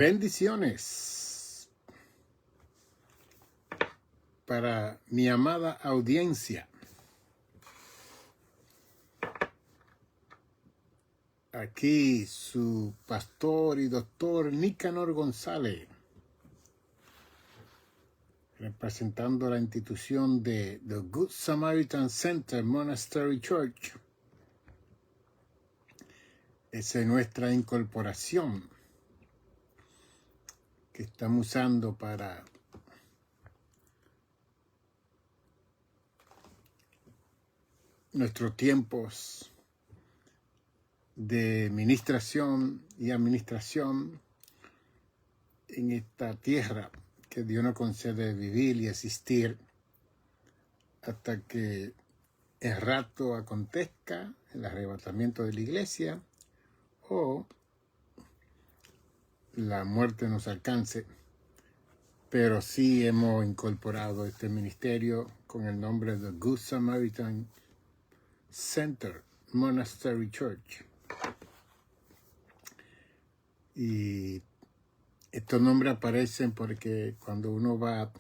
Bendiciones para mi amada audiencia. Aquí su pastor y doctor Nicanor González, representando la institución de The Good Samaritan Center Monastery Church. Esa es nuestra incorporación que estamos usando para nuestros tiempos de ministración y administración en esta tierra que Dios nos concede vivir y existir hasta que el rapto acontezca, el arrebatamiento de la iglesia o la muerte nos alcance. Pero sí hemos incorporado este ministerio con el nombre de Good Samaritan Center Monastery Church. Y estos nombres aparecen porque cuando uno va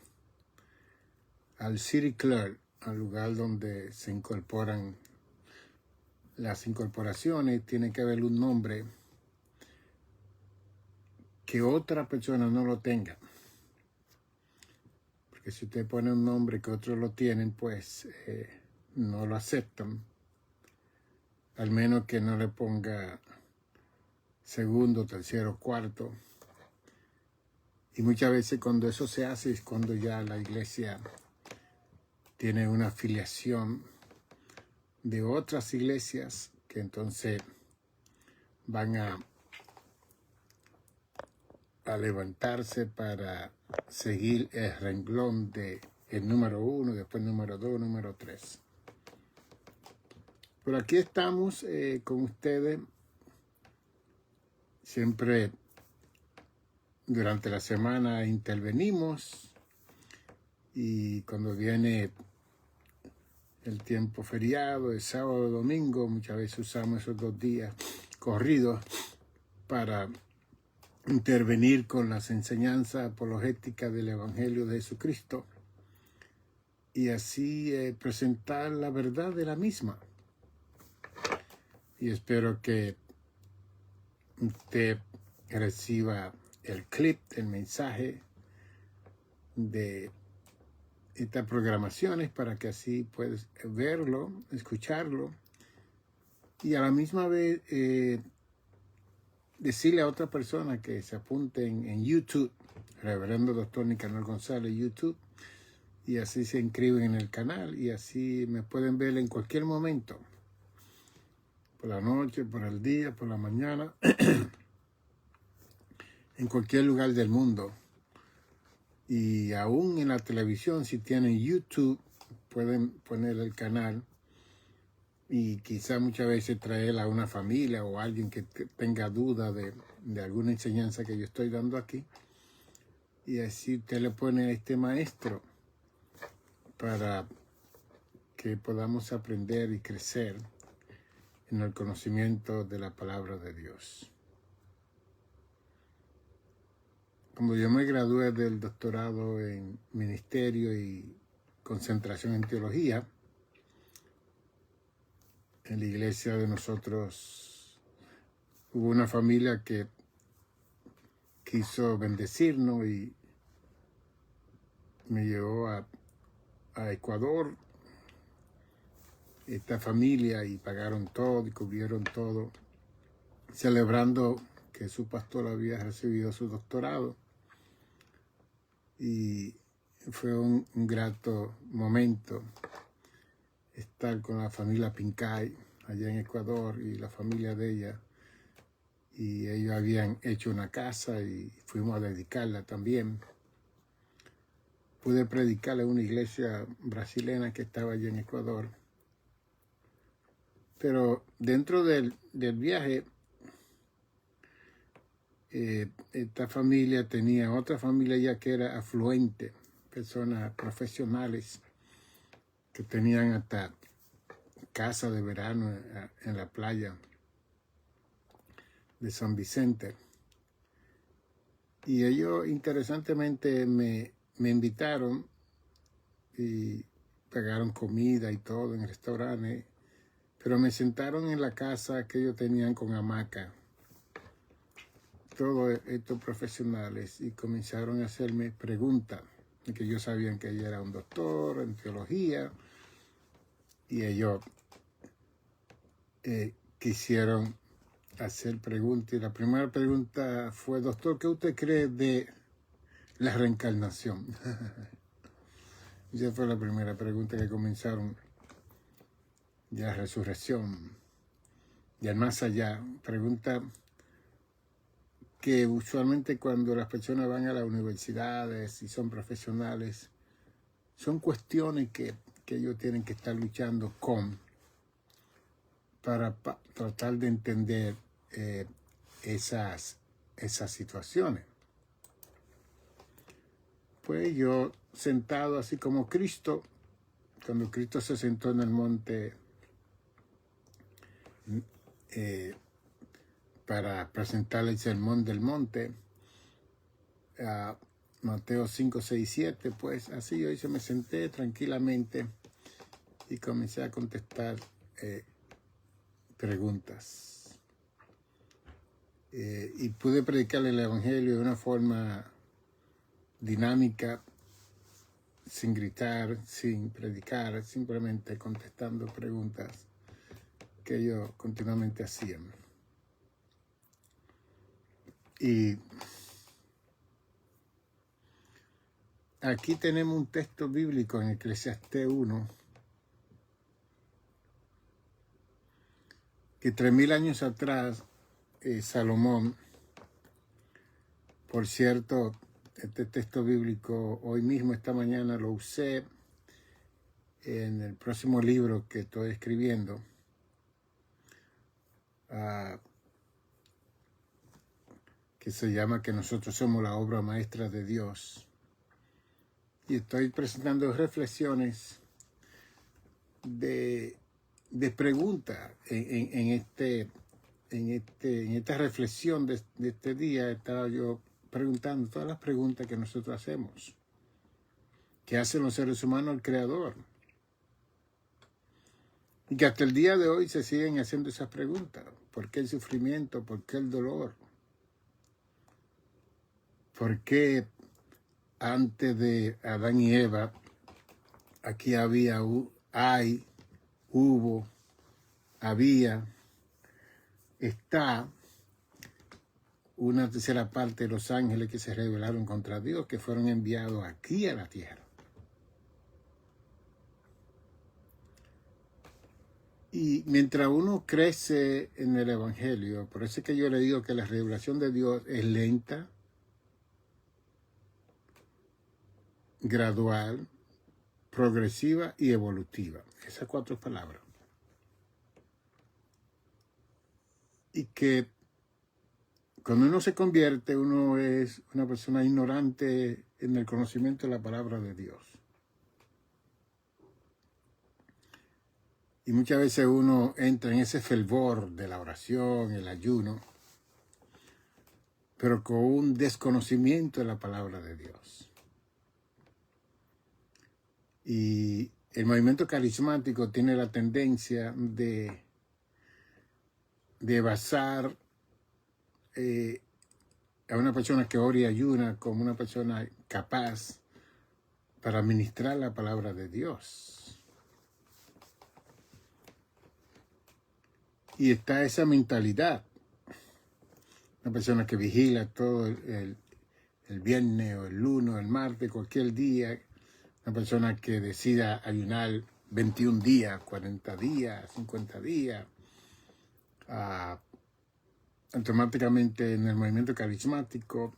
al City Clerk, al lugar donde se incorporan las incorporaciones, tiene que haber un nombre que otra persona no lo tenga. Porque si usted pone un nombre que otros lo tienen, pues no lo aceptan. Al menos que no le ponga segundo, tercero, cuarto. Y muchas veces cuando eso se hace es cuando ya la iglesia tiene una afiliación de otras iglesias que entonces van a levantarse para seguir el renglón de el número 1, después número 2, número 3. Pero aquí estamos con ustedes. Siempre durante la semana intervenimos y cuando viene el tiempo feriado, el sábado o domingo, muchas veces usamos esos 2 días corridos para intervenir con las enseñanzas apologéticas del Evangelio de Jesucristo y así presentar la verdad de la misma. Y espero que usted reciba el clip, el mensaje de estas programaciones para que así puedas verlo, escucharlo y a la misma vez decirle a otra persona que se apunte en YouTube, Reverendo Dr. Nicanor González, YouTube, y así se inscriben en el canal y así me pueden ver en cualquier momento, por la noche, por el día, por la mañana, en cualquier lugar del mundo. Y aún en la televisión, si tienen YouTube, pueden poner el canal y quizá muchas veces traer a una familia o alguien que tenga duda de alguna enseñanza que yo estoy dando aquí. Y así usted le pone a este maestro para que podamos aprender y crecer en el conocimiento de la palabra de Dios. Como yo me gradué del doctorado en ministerio y concentración en teología, en la iglesia de nosotros hubo una familia que quiso bendecirnos y me llevó a Ecuador, esta familia, y pagaron todo y cubrieron todo, celebrando que su pastor había recibido su doctorado. Y fue un grato momento estar con la familia Pincay allá en Ecuador y la familia de ella. Y ellos habían hecho una casa y fuimos a dedicarla también. Pude predicarle a una iglesia brasileña que estaba allá en Ecuador. Pero dentro del viaje, esta familia tenía otra familia ya que era afluente, personas profesionales que tenían hasta casa de verano en la playa de San Vicente. Y ellos interesantemente me invitaron y pagaron comida y todo en restaurantes, pero me sentaron en la casa que ellos tenían con hamaca, todos estos profesionales, y comenzaron a hacerme preguntas, que ellos sabían que yo era un doctor en teología, y ellos quisieron hacer preguntas. Y la primera pregunta fue: doctor, ¿qué usted cree de la reencarnación? Esa fue la primera pregunta que comenzaron. Ya resurrección, ya más allá. Pregunta que usualmente cuando las personas van a las universidades y son profesionales, son cuestiones que ellos tienen que estar luchando para tratar de entender esas situaciones. Pues yo, sentado así como Cristo, cuando Cristo se sentó en el monte para presentar el sermón del monte, Mateo 5, 6, 7, pues así yo me senté tranquilamente y comencé a contestar preguntas. Y pude predicar el Evangelio de una forma dinámica, sin gritar, sin predicar, simplemente contestando preguntas que ellos continuamente hacían. Y aquí tenemos un texto bíblico en Eclesiastés 1, que 3000 años atrás, Salomón, por cierto, este texto bíblico hoy mismo, esta mañana, lo usé en el próximo libro que estoy escribiendo, que se llama Que nosotros somos la obra maestra de Dios. Y estoy presentando reflexiones de preguntas en esta reflexión de este día. Estaba yo preguntando todas las preguntas que nosotros hacemos, que hacen los seres humanos al Creador, y que hasta el día de hoy se siguen haciendo esas preguntas. ¿Por qué el sufrimiento? ¿Por qué el dolor? ¿Por qué antes de Adán y Eva aquí hubo, había, está una tercera parte de los ángeles que se rebelaron contra Dios, que fueron enviados aquí a la tierra? Y mientras uno crece en el Evangelio, por eso es que yo le digo que la revelación de Dios es lenta, gradual, progresiva y evolutiva. Esas 4 palabras. Y que cuando uno se convierte, uno es una persona ignorante en el conocimiento de la palabra de Dios. Y muchas veces uno entra en ese fervor de la oración, el ayuno, pero con un desconocimiento de la palabra de Dios. Y el movimiento carismático tiene la tendencia de basar a una persona que ora y ayuna como una persona capaz para ministrar la palabra de Dios. Y está esa mentalidad. Una persona que vigila todo el viernes o el lunes o el martes, cualquier día. Una persona que decida ayunar 21 días, 40 días, 50 días. Automáticamente en el movimiento carismático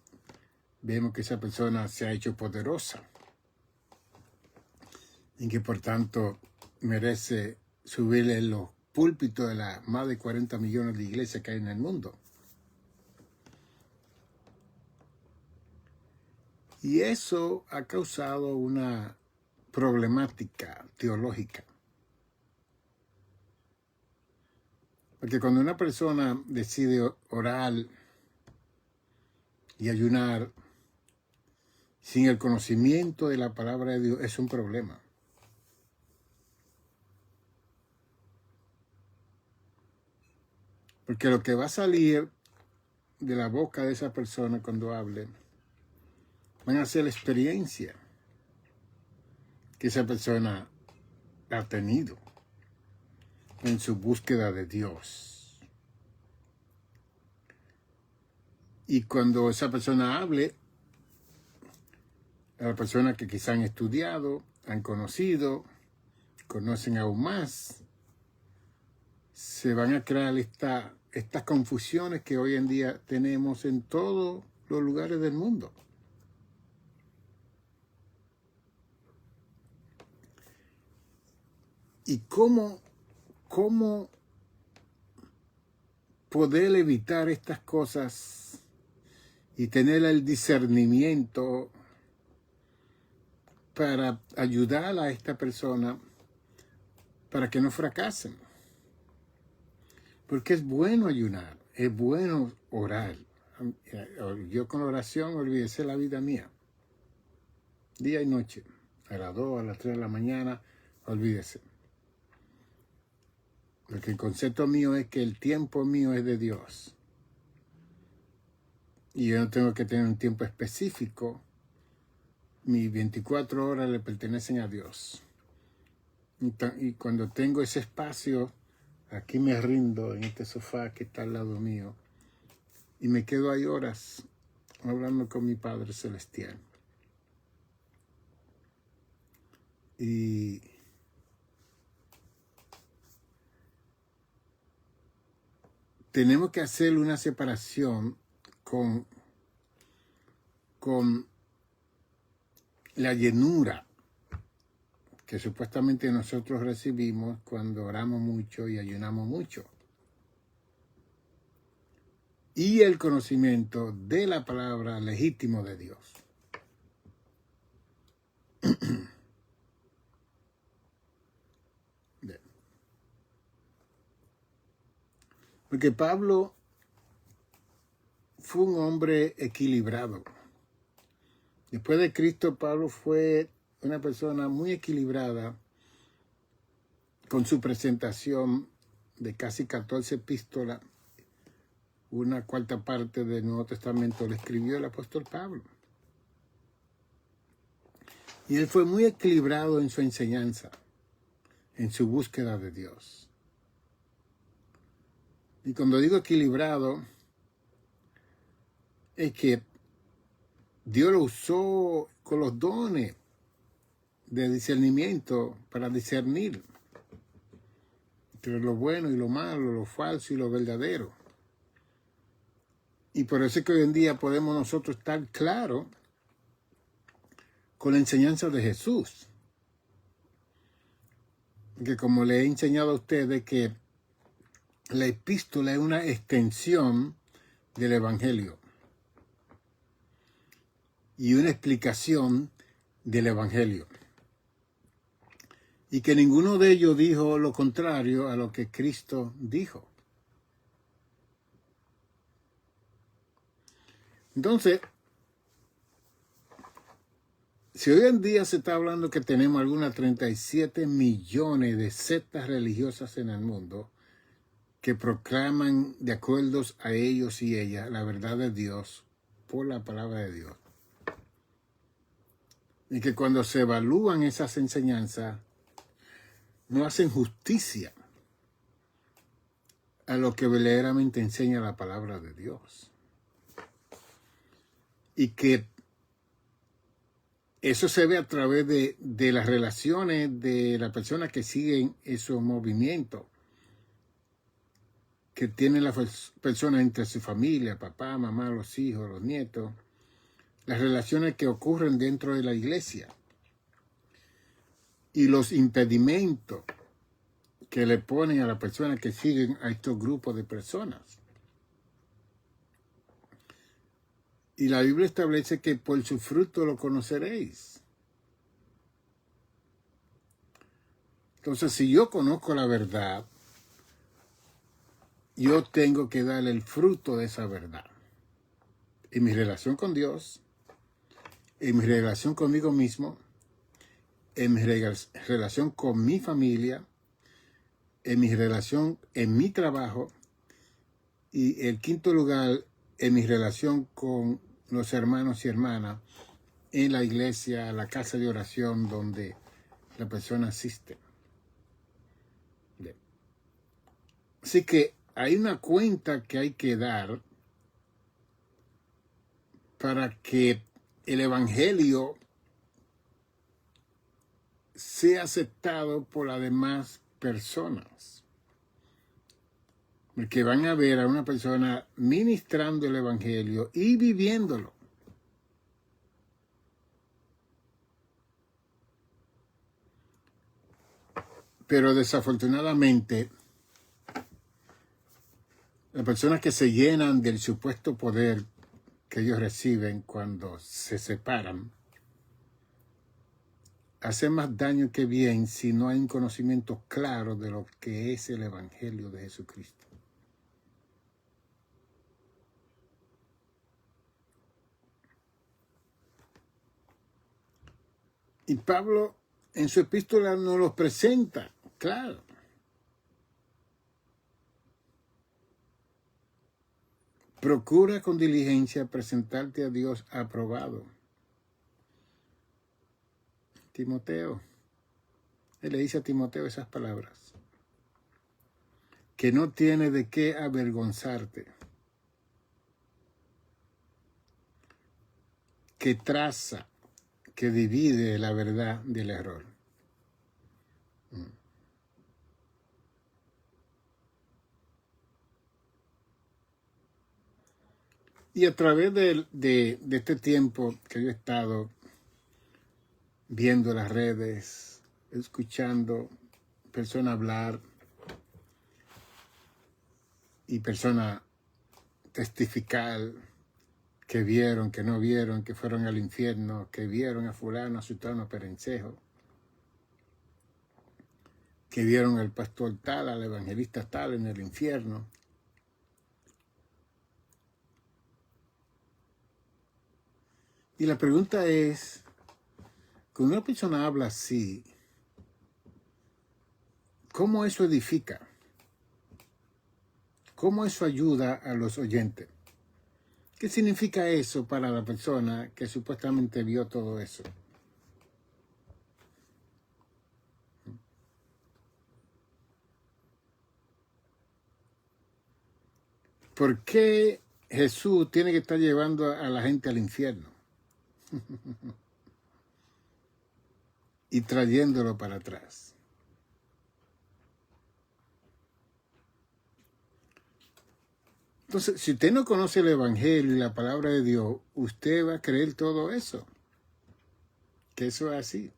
vemos que esa persona se ha hecho poderosa y que por tanto merece subirle los púlpitos de las más de 40 millones de iglesias que hay en el mundo. Y eso ha causado una problemática teológica. Porque cuando una persona decide orar y ayunar sin el conocimiento de la palabra de Dios es un problema. Porque lo que va a salir de la boca de esa persona cuando hable van a ser la experiencia que esa persona ha tenido en su búsqueda de Dios. Y cuando esa persona hable, a las personas que quizá han estudiado, han conocido, conocen aún más, se van a crear estas confusiones que hoy en día tenemos en todos los lugares del mundo. ¿Y cómo poder evitar estas cosas y tener el discernimiento para ayudar a esta persona para que no fracasen? Porque es bueno ayunar, es bueno orar. Yo con oración olvídese la vida mía. Día y noche, a las 2, a las 3 de la mañana, olvídese. Porque el concepto mío es que el tiempo mío es de Dios. Y yo no tengo que tener un tiempo específico. Mis 24 horas le pertenecen a Dios. Y cuando tengo ese espacio, aquí me rindo en este sofá que está al lado mío. Y me quedo ahí horas hablando con mi Padre Celestial. Y tenemos que hacer una separación con la llenura que supuestamente nosotros recibimos cuando oramos mucho y ayunamos mucho. Y el conocimiento de la palabra legítimo de Dios. Porque Pablo fue un hombre equilibrado. Después de Cristo, Pablo fue una persona muy equilibrada con su presentación de casi 14 epístolas. Una cuarta parte del Nuevo Testamento le escribió el apóstol Pablo. Y él fue muy equilibrado en su enseñanza, en su búsqueda de Dios. Y cuando digo equilibrado, es que Dios lo usó con los dones de discernimiento para discernir entre lo bueno y lo malo, lo falso y lo verdadero. Y por eso es que hoy en día podemos nosotros estar claros con la enseñanza de Jesús. Que como le he enseñado a ustedes que la epístola es una extensión del Evangelio y una explicación del Evangelio. Y que ninguno de ellos dijo lo contrario a lo que Cristo dijo. Entonces, si hoy en día se está hablando que tenemos algunas 37 millones de sectas religiosas en el mundo que proclaman de acuerdo a ellos y ellas la verdad de Dios por la palabra de Dios. Y que cuando se evalúan esas enseñanzas, no hacen justicia a lo que verdaderamente enseña la palabra de Dios. Y que eso se ve a través de las relaciones de las personas que siguen esos movimientos que tienen las personas entre su familia, papá, mamá, los hijos, los nietos, las relaciones que ocurren dentro de la iglesia y los impedimentos que le ponen a las personas que siguen a estos grupos de personas. Y la Biblia establece que por su fruto lo conoceréis. Entonces, si yo conozco la verdad, yo tengo que darle el fruto de esa verdad. en mi relación con Dios, en mi relación conmigo mismo, en mi relación con mi familia, en mi relación en mi trabajo, y el quinto lugar, en mi relación con los hermanos y hermanas en la iglesia, la casa de oración donde la persona asiste. Bien. Así que hay una cuenta que hay que dar para que el evangelio sea aceptado por las demás personas. Porque van a ver a una persona ministrando el evangelio y viviéndolo. Pero desafortunadamente, las personas que se llenan del supuesto poder que ellos reciben cuando se separan, hacen más daño que bien si no hay un conocimiento claro de lo que es el evangelio de Jesucristo. Y Pablo en su epístola nos los presenta, claro. Procura con diligencia presentarte a Dios aprobado. Timoteo, él le dice a Timoteo esas palabras, que no tiene de qué avergonzarte, que traza, que divide la verdad del error. Y a través de este tiempo que yo he estado viendo las redes, escuchando personas hablar y personas testificar que vieron, que no vieron, que fueron al infierno, que vieron a fulano, a sutano, a perencejo, que vieron al pastor tal, al evangelista tal en el infierno. Y la pregunta es, cuando una persona habla así, ¿cómo eso edifica? ¿Cómo eso ayuda a los oyentes? ¿Qué significa eso para la persona que supuestamente vio todo eso? ¿Por qué Jesús tiene que estar llevando a la gente al infierno y trayéndolo para atrás? Entonces, si usted no conoce el Evangelio y la palabra de Dios, usted va a creer todo eso, que eso es así.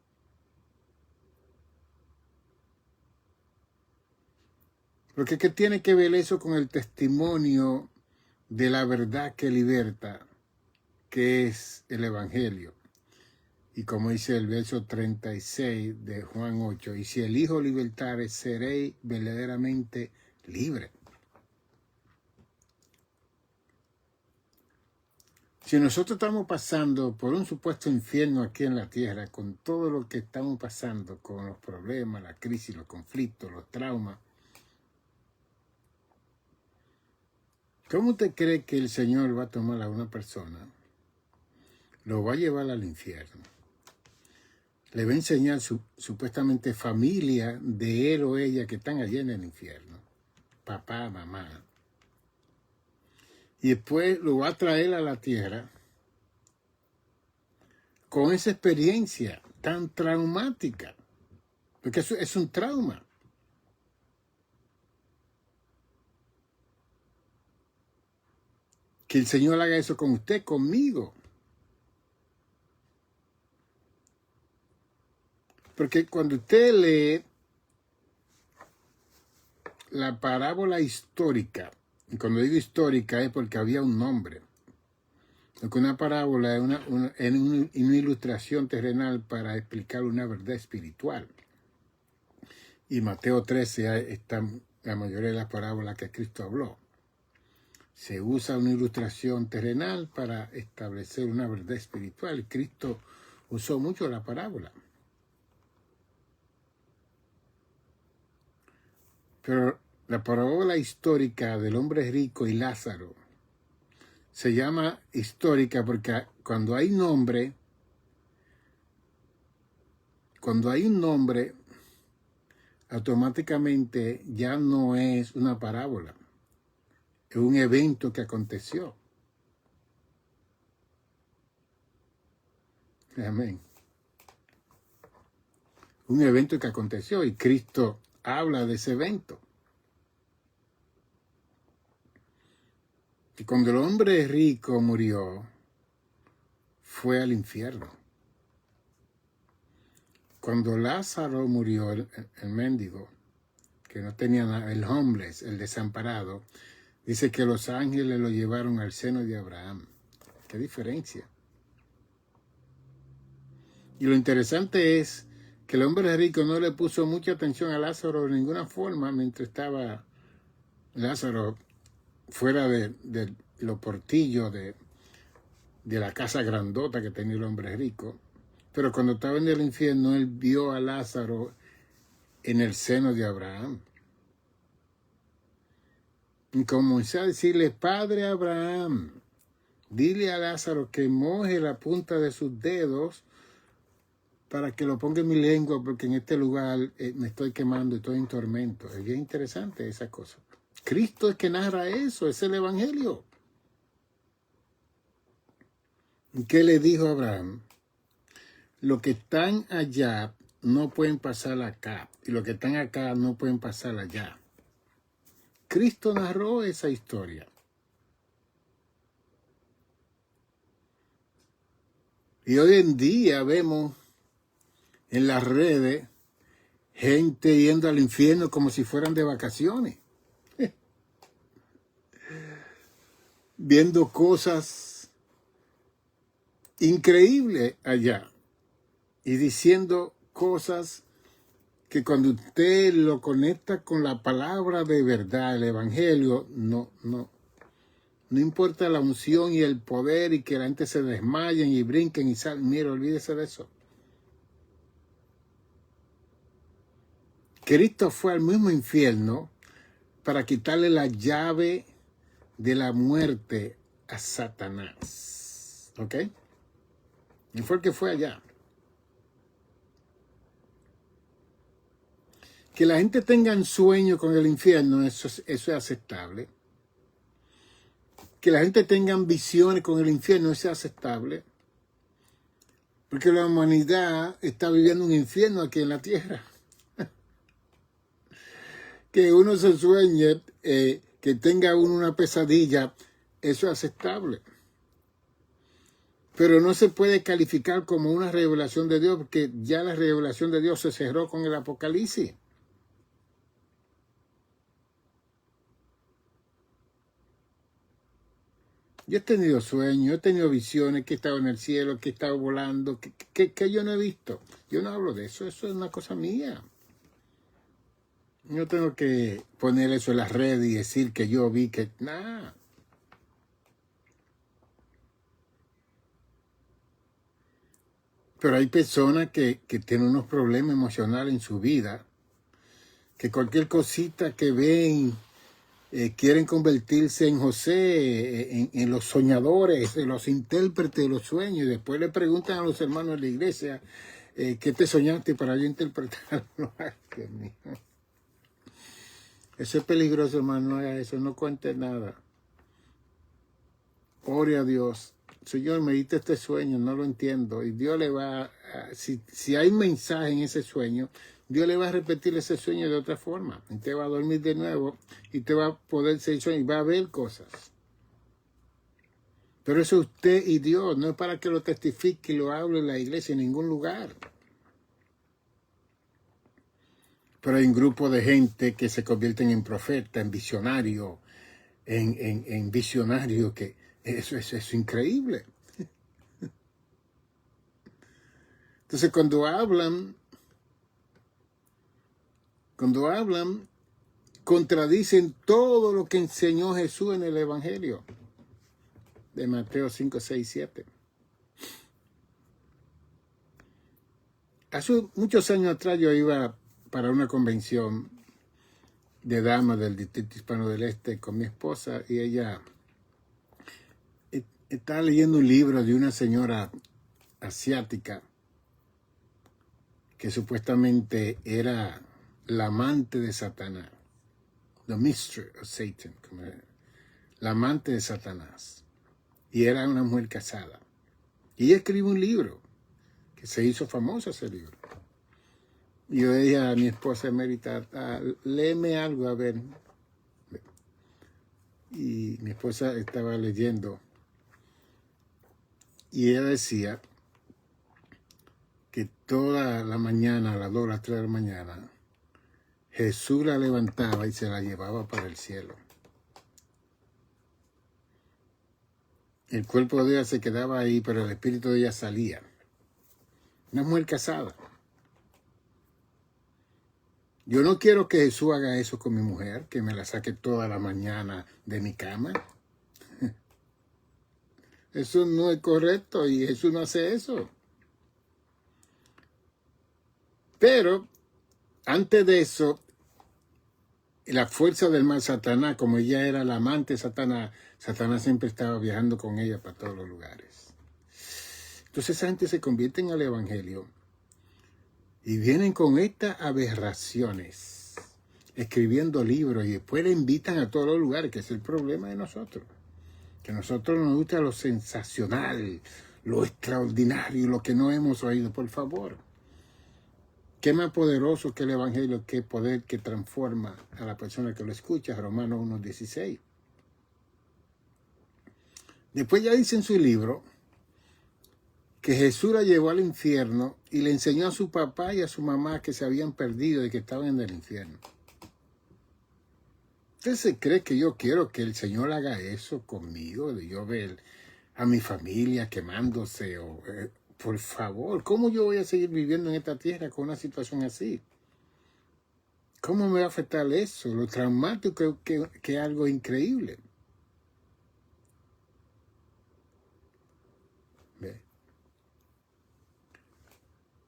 Porque ¿qué tiene que ver eso con el testimonio de la verdad que liberta, que es el Evangelio? Y como dice el verso 36 de Juan 8, y si el Hijo libertare, seréis verdaderamente libres. Si nosotros estamos pasando por un supuesto infierno aquí en la tierra, con todo lo que estamos pasando, con los problemas, la crisis, los conflictos, los traumas, ¿cómo usted cree que el Señor va a tomar a una persona? Lo va a llevar al infierno. Le va a enseñar supuestamente familia de él o ella que están allí en el infierno. Papá, mamá. Y después lo va a traer a la tierra con esa experiencia tan traumática. Porque eso es un trauma. Que el Señor haga eso con usted, conmigo. Porque cuando usted lee la parábola histórica, y cuando digo histórica es porque había un nombre, porque una parábola es una ilustración terrenal para explicar una verdad espiritual. Y Mateo 13 están la mayoría de las parábolas que Cristo habló. se usa una ilustración terrenal para establecer una verdad espiritual. Cristo usó mucho la parábola. Pero la parábola histórica del hombre rico y Lázaro se llama histórica porque cuando hay un nombre, automáticamente ya no es una parábola, es un evento que aconteció. Amén. Un evento que aconteció y Cristo habla de ese evento. Y cuando el hombre rico murió, fue al infierno. Cuando Lázaro murió, el mendigo, que no tenía nada, el homeless, el desamparado, dice que los ángeles lo llevaron al seno de Abraham. ¿Qué diferencia? Y lo interesante es que el hombre rico no le puso mucha atención a Lázaro de ninguna forma mientras estaba Lázaro fuera de los portillos de la casa grandota que tenía el hombre rico. Pero cuando estaba en el infierno, él vio a Lázaro en el seno de Abraham. Y comenzó a decirle: Padre Abraham, dile a Lázaro que moje la punta de sus dedos para que lo ponga en mi lengua, porque en este lugar me estoy quemando y estoy en tormento. Es bien interesante esa cosa. Cristo es que narra eso, es el Evangelio. ¿Y qué le dijo a Abraham? Los que están allá no pueden pasar acá, y los que están acá no pueden pasar allá. Cristo narró esa historia. Y hoy en día vemos en las redes gente yendo al infierno como si fueran de vacaciones. Viendo cosas increíbles allá. Y diciendo cosas que cuando usted lo conecta con la palabra de verdad, el Evangelio, no importa la unción y el poder y que la gente se desmayen y brinquen y salen. Mira, olvídese de eso. Cristo fue al mismo infierno para quitarle la llave de la muerte a Satanás. ¿Ok? Y fue el que fue allá. Que la gente tenga un sueño con el infierno, eso es aceptable. Que la gente tenga visiones con el infierno, eso es aceptable. Porque la humanidad está viviendo un infierno aquí en la tierra. Que uno se sueñe, que tenga uno una pesadilla, eso es aceptable. Pero no se puede calificar como una revelación de Dios, porque ya la revelación de Dios se cerró con el Apocalipsis. Yo he tenido sueños, he tenido visiones, que he estado en el cielo, que he estado volando, que yo no he visto. Yo no hablo de eso, eso es una cosa mía. No tengo que poner eso en las redes y decir que yo vi que... Nada. Pero hay personas que tienen unos problemas emocionales en su vida, que cualquier cosita que ven... quieren convertirse en José, en los soñadores, en los intérpretes de los sueños, y después le preguntan a los hermanos de la iglesia, ¿qué te soñaste para yo interpretarlo? Ay, Dios mío. Eso es peligroso, hermano, no haga eso, no cuente nada. Ore a Dios. Señor, me diste este sueño, no lo entiendo, y Dios le va, si hay mensaje en ese sueño, Dios le va a repetir ese sueño de otra forma. Y te va a dormir de nuevo y te va a poder seguir soñando y va a ver cosas. Pero eso es usted y Dios, no es para que lo testifique y lo hable en la iglesia en ningún lugar. Pero hay un grupo de gente que se convierten en profeta, en visionario, en visionario, que eso es increíble. Entonces cuando hablan contradicen todo lo que enseñó Jesús en el Evangelio de Mateo 5, 6, 7. Hace muchos años atrás yo iba para una convención de damas del Distrito Hispano del Este con mi esposa y ella estaba leyendo un libro de una señora asiática que supuestamente era la amante de Satanás, the mistress of Satan, la amante de Satanás, y era una mujer casada. Y ella escribió un libro que se hizo famoso ese libro. Y yo le dije a mi esposa emérita, léeme algo, a ver. Y mi esposa estaba leyendo y ella decía que toda la mañana, a las 2 o las 3 de la mañana, Jesús la levantaba y se la llevaba para el cielo. El cuerpo de ella se quedaba ahí, pero el espíritu de ella salía. Una mujer casada. Yo no quiero que Jesús haga eso con mi mujer, que me la saque toda la mañana de mi cama. Eso no es correcto y Jesús no hace eso. Pero antes de eso, la fuerza del mal, Satanás, como ella era la amante de Satanás, Satanás siempre estaba viajando con ella para todos los lugares. Entonces esa gente se convierte en el Evangelio y vienen con estas aberraciones, escribiendo libros y después le invitan a todos los lugares, que es el problema de nosotros. Que a nosotros nos gusta lo sensacional, lo extraordinario, lo que no hemos oído. Por favor, qué más poderoso que el Evangelio, qué poder que transforma a la persona que lo escucha. Romanos 1:16. Después ya dice en su libro que Jesús la llevó al infierno y le enseñó a su papá y a su mamá que se habían perdido y que estaban en el infierno. ¿Usted se cree que yo quiero que el Señor haga eso conmigo? De yo ver a mi familia quemándose. Por favor, ¿cómo yo voy a seguir viviendo en esta tierra con una situación así? ¿Cómo me va a afectar eso? Lo traumático que es algo increíble. ¿Ve?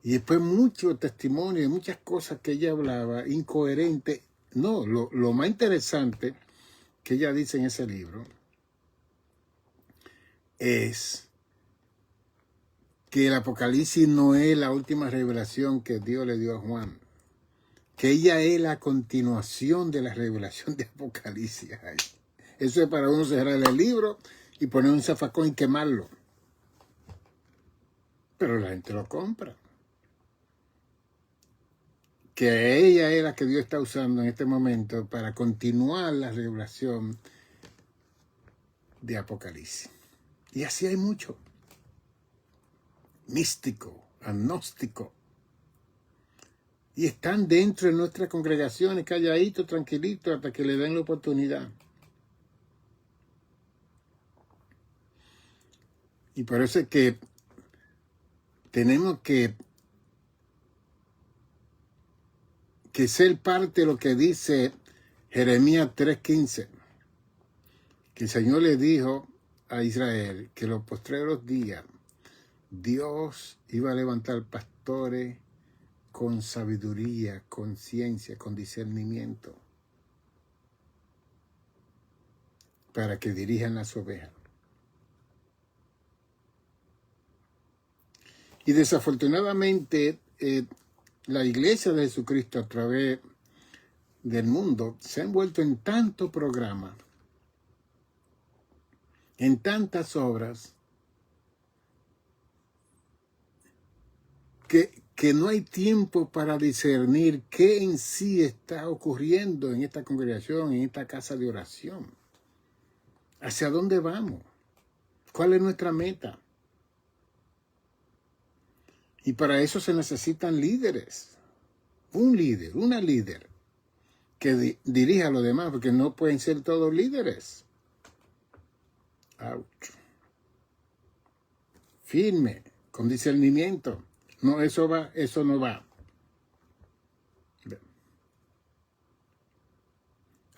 Y después mucho testimonio, muchas cosas que ella hablaba, incoherentes. No, lo más interesante que ella dice en ese libro es que el Apocalipsis no es la última revelación que Dios le dio a Juan, que ella es la continuación de la revelación de Apocalipsis. Ay, eso es para uno cerrar el libro y poner un zafacón y quemarlo. Pero la gente lo compra. Que ella es la que Dios está usando en este momento para continuar la revelación de Apocalipsis. Y así hay mucho. Místico, agnóstico. Y están dentro de nuestras congregaciones, calladitos, tranquilitos, hasta que le den la oportunidad. Y por eso es que tenemos que ser parte de lo que dice Jeremías 3:15, que el Señor le dijo a Israel que en los postreros días Dios iba a levantar pastores con sabiduría, con ciencia, con discernimiento, para que dirijan las ovejas. Y desafortunadamente, la iglesia de Jesucristo a través del mundo se ha envuelto en tantos programas, en tantas obras, que no hay tiempo para discernir qué en sí está ocurriendo en esta congregación, en esta casa de oración. ¿Hacia dónde vamos? ¿Cuál es nuestra meta? Y para eso se necesitan líderes. Un líder, una líder que dirija a los demás, porque no pueden ser todos líderes. Ouch. Firme, con discernimiento. No, eso va, eso no va.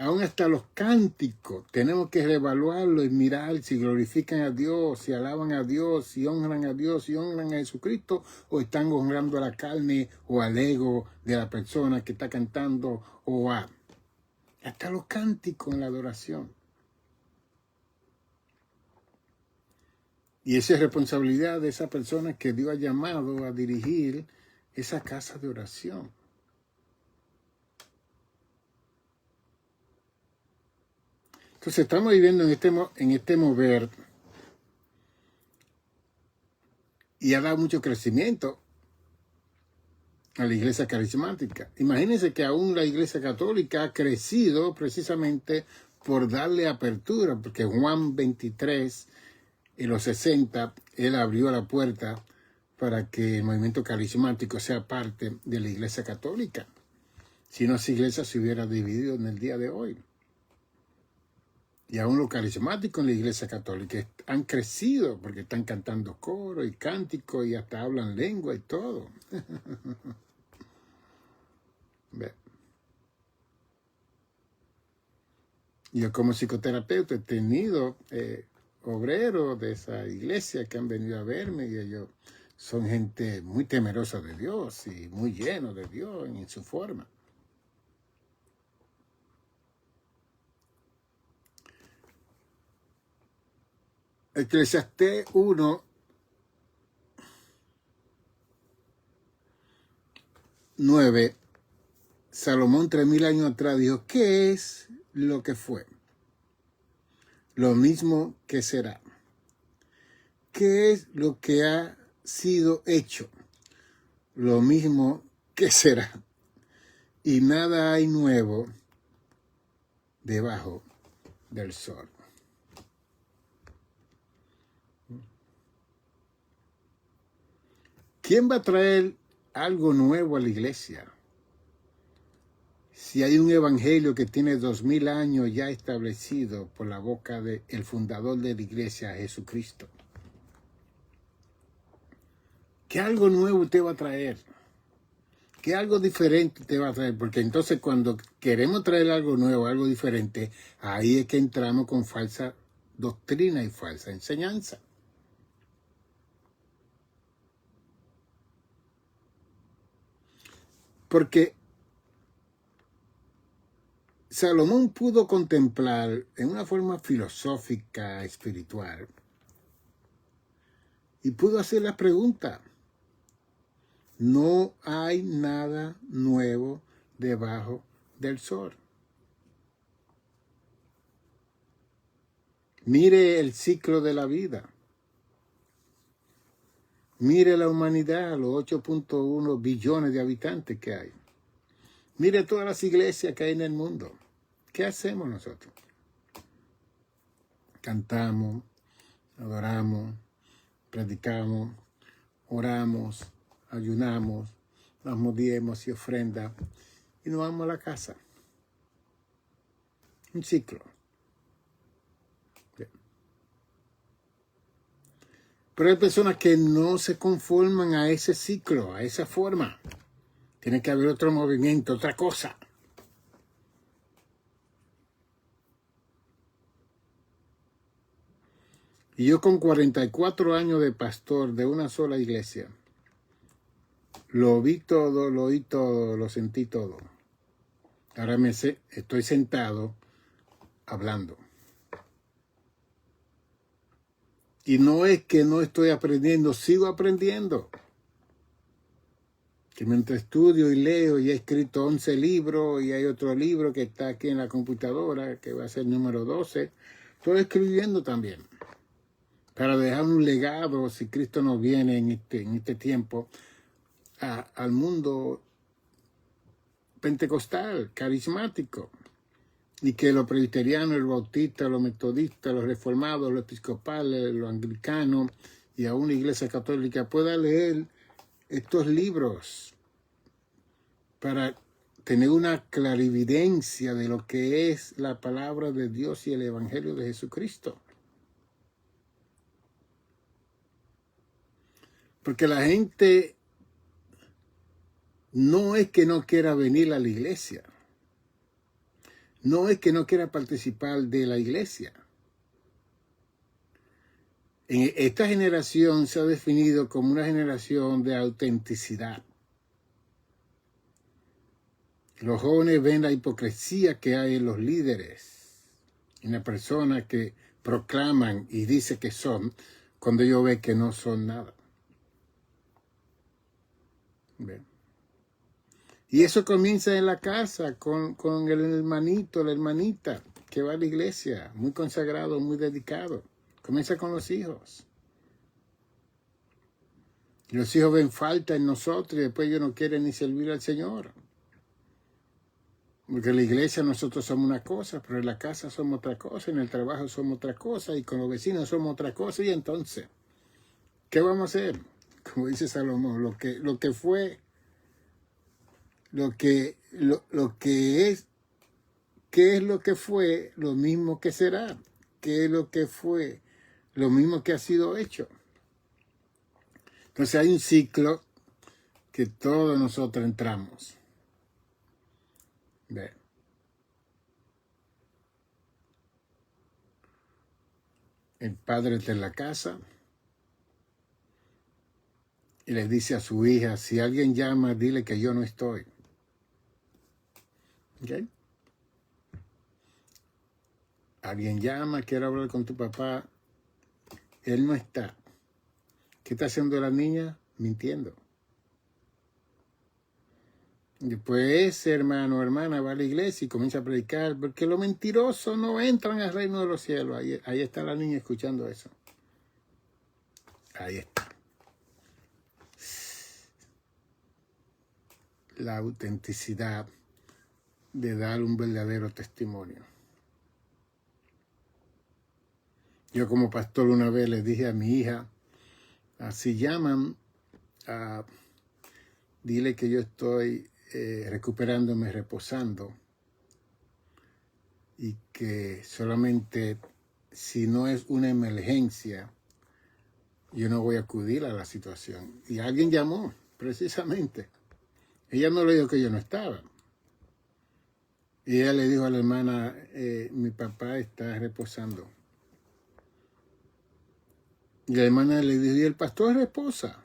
Aún hasta los cánticos, tenemos que reevaluarlo y mirar si glorifican a Dios, si alaban a Dios, si honran a Dios, si honran a Jesucristo, o están honrando a la carne o al ego de la persona que está cantando, o hasta los cánticos en la adoración. Y esa es responsabilidad de esa persona que Dios ha llamado a dirigir esa casa de oración. Entonces estamos viviendo en este mover y ha dado mucho crecimiento a la iglesia carismática. Imagínense que aún la iglesia católica ha crecido precisamente por darle apertura, porque Juan 23, en los 60, él abrió la puerta para que el movimiento carismático sea parte de la iglesia católica. Si no, esa iglesia se hubiera dividido en el día de hoy. Y aún los carismáticos en la iglesia católica han crecido porque están cantando coro y cántico y hasta hablan lengua y todo. Yo como psicoterapeuta he tenido obreros de esa iglesia que han venido a verme y ellos son gente muy temerosa de Dios y muy llenos de Dios en su forma. Eclesiastés 1, 9, Salomón 3000 años atrás dijo, ¿qué es lo que fue? Lo mismo que será. ¿Qué es lo que ha sido hecho? Lo mismo que será. Y nada hay nuevo debajo del sol. ¿Quién va a traer algo nuevo a la iglesia? Si hay un evangelio que tiene 2000 años ya establecido por la boca del fundador de la iglesia, Jesucristo. ¿Qué algo nuevo usted va a traer? ¿Qué algo diferente usted va a traer? Porque entonces cuando queremos traer algo nuevo, algo diferente, ahí es que entramos con falsa doctrina y falsa enseñanza. Porque Salomón pudo contemplar en una forma filosófica, espiritual, y pudo hacer la pregunta, no hay nada nuevo debajo del sol. Mire el ciclo de la vida. Mire la humanidad, los 8.1 billones de habitantes que hay. Mire todas las iglesias que hay en el mundo. ¿Qué hacemos nosotros? Cantamos, adoramos, predicamos, oramos, ayunamos, damos diezmos y ofrendas y nos vamos a la casa. Un ciclo. Pero hay personas que no se conforman a ese ciclo, a esa forma. Tiene que haber otro movimiento, otra cosa. Y yo con 44 años de pastor de una sola iglesia, lo vi todo, lo oí todo, lo sentí todo. Ahora estoy sentado hablando. Y no es que no estoy aprendiendo, sigo aprendiendo. Que mientras estudio y leo, y he escrito 11 libros, y hay otro libro que está aquí en la computadora, que va a ser el número 12. Estoy escribiendo también. Para dejar un legado, si Cristo no viene en este tiempo, al mundo pentecostal, carismático. Y que los presbiterianos, los bautistas, los metodistas, los reformados, los episcopales, los anglicanos y aún la iglesia católica pueda leer estos libros para tener una clarividencia de lo que es la palabra de Dios y el evangelio de Jesucristo. Porque la gente no es que no quiera venir a la iglesia. No es que no quiera participar de la iglesia. Esta generación se ha definido como una generación de autenticidad. Los jóvenes ven la hipocresía que hay en los líderes, en las personas que proclaman y dicen que son, cuando ellos ven que no son nada. ¿Ven? Y eso comienza en la casa, con el hermanito, la hermanita, que va a la iglesia, muy consagrado, muy dedicado. Comienza con los hijos. Y los hijos ven falta en nosotros y después ellos no quieren ni servir al Señor. Porque en la iglesia nosotros somos una cosa, pero en la casa somos otra cosa, en el trabajo somos otra cosa, y con los vecinos somos otra cosa. Y entonces, ¿qué vamos a hacer? Como dice Salomón, lo que fue, lo que es, ¿qué es lo que fue? Lo mismo que será. ¿Qué es lo que fue? Lo mismo que ha sido hecho. Entonces hay un ciclo que todos nosotros entramos. Ve. El padre está en la casa y le dice a su hija, si alguien llama, dile que yo no estoy. ¿Ok? Alguien llama, quiere hablar con tu papá, él no está. ¿Qué está haciendo la niña? Mintiendo. Después ese hermano o hermana va a la iglesia y comienza a predicar, porque los mentirosos no entran al reino de los cielos. Ahí está la niña escuchando eso. Ahí está. La autenticidad de dar un verdadero testimonio. Yo como pastor una vez le dije a mi hija, si llaman, dile que yo estoy recuperándome, reposando, y que solamente si no es una emergencia, yo no voy a acudir a la situación. Y alguien llamó, precisamente. Ella no le dijo que yo no estaba. Y ella le dijo a la hermana, mi papá está reposando. Y la hermana le dijo, ¿y el pastor reposa?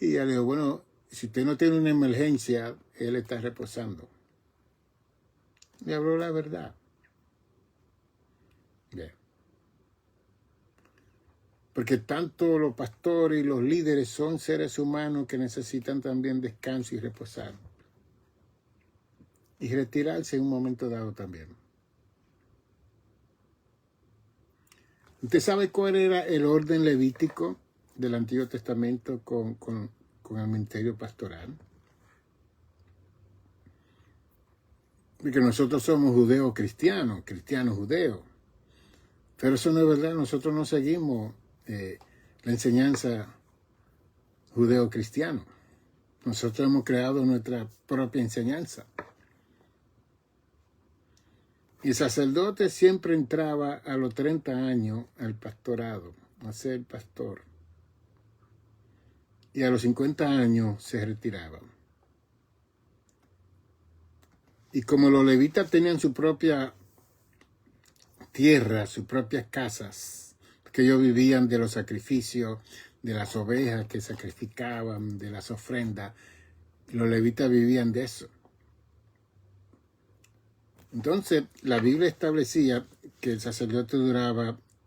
Y ella le dijo, bueno, si usted no tiene una emergencia, él está reposando. Y habló la verdad. Bien. Porque tanto los pastores y los líderes son seres humanos que necesitan también descanso y reposar. Y retirarse en un momento dado también. ¿Usted sabe cuál era el orden levítico del Antiguo Testamento con el ministerio pastoral? Porque nosotros somos judeos cristianos, cristianos judeos. Pero eso no es verdad, nosotros no seguimos la enseñanza judeo-cristiana. Nosotros hemos creado nuestra propia enseñanza. Y el sacerdote siempre entraba a los 30 años al pastorado, a ser pastor. Y a los 50 años se retiraba. Y como los levitas tenían su propia tierra, sus propias casas, porque ellos vivían de los sacrificios, de las ovejas que sacrificaban, de las ofrendas, los levitas vivían de eso. Entonces, la Biblia establecía que el sacerdote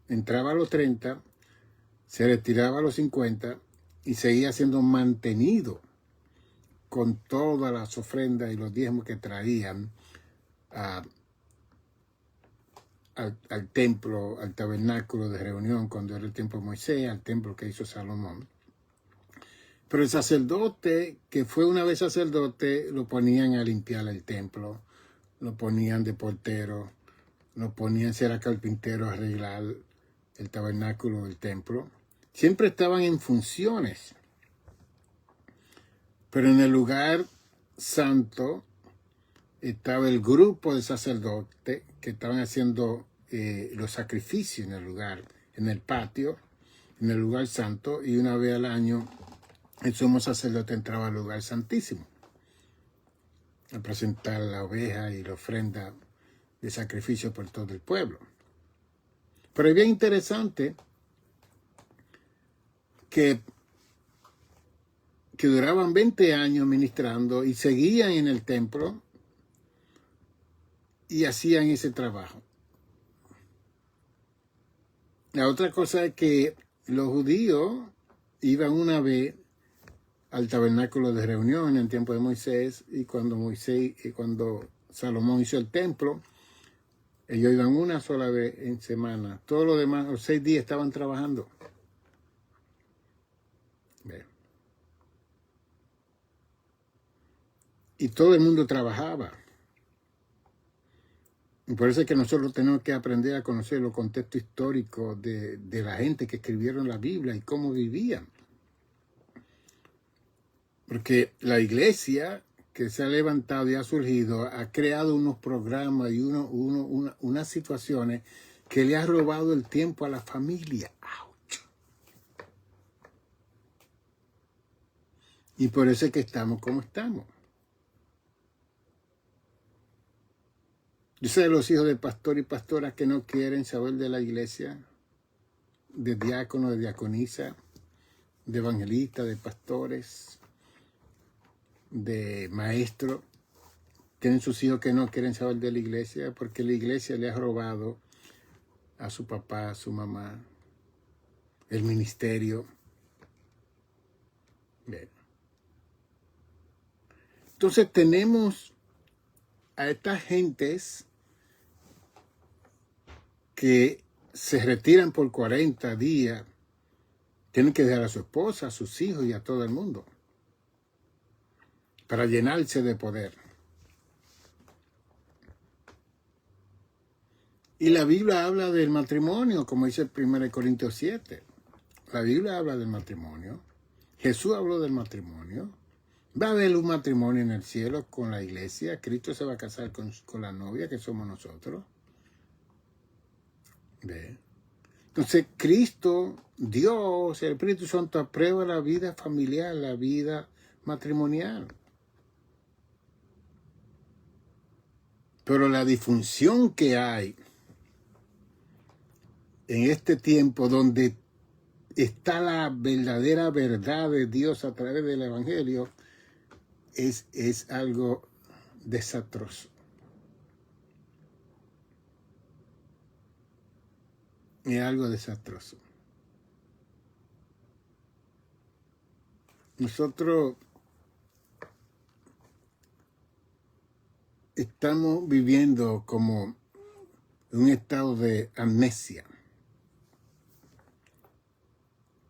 entraba a los 30, se retiraba a los 50 y seguía siendo mantenido con todas las ofrendas y los diezmos que traían al templo, al tabernáculo de reunión cuando era el templo de Moisés, al templo que hizo Salomón. Pero el sacerdote, que fue una vez sacerdote, lo ponían a limpiar el templo, lo ponían de portero, lo ponían a ser carpintero, a arreglar el tabernáculo del templo. Siempre estaban en funciones. Pero en el lugar santo estaba el grupo de sacerdotes que estaban haciendo los sacrificios en el lugar, en el patio, en el lugar santo, y una vez al año el sumo sacerdote entraba al lugar santísimo. a presentar la oveja y la ofrenda de sacrificio por todo el pueblo. Pero es bien interesante que duraban 20 años ministrando y seguían en el templo y hacían ese trabajo. La otra cosa es que los judíos iban una vez al tabernáculo de reunión en el tiempo de Moisés, y cuando Salomón hizo el templo, ellos iban una sola vez en semana. Todos los demás, los 6 días, estaban trabajando. Y todo el mundo trabajaba. Y por eso es que nosotros tenemos que aprender a conocer los contextos históricos de la gente que escribieron la Biblia y cómo vivían. Porque la iglesia que se ha levantado y ha surgido ha creado unos programas y unas situaciones que le ha robado el tiempo a la familia. ¡Auch! Y por eso es que estamos como estamos. Yo sé de los hijos de pastor y pastoras que no quieren saber de la iglesia, de diácono, de diaconisa, de evangelistas, de pastores, de maestros. Tienen sus hijos que no quieren saber de la iglesia porque la iglesia le ha robado a su papá, a su mamá, el ministerio. Bien. Entonces tenemos a estas gentes que se retiran por 40 días, tienen que dejar a su esposa, a sus hijos y a todo el mundo para llenarse de poder. Y la Biblia habla del matrimonio, como dice el 1 Corintios 7. La Biblia habla del matrimonio. Jesús habló del matrimonio. Va a haber un matrimonio en el cielo con la iglesia. Cristo se va a casar con la novia, que somos nosotros. ¿Ve? Entonces, Cristo, Dios, el Espíritu Santo aprueba la vida familiar, la vida matrimonial. Pero la disfunción que hay en este tiempo donde está la verdadera verdad de Dios a través del Evangelio es algo desastroso. Es algo desastroso. Nosotros estamos viviendo como un estado de amnesia.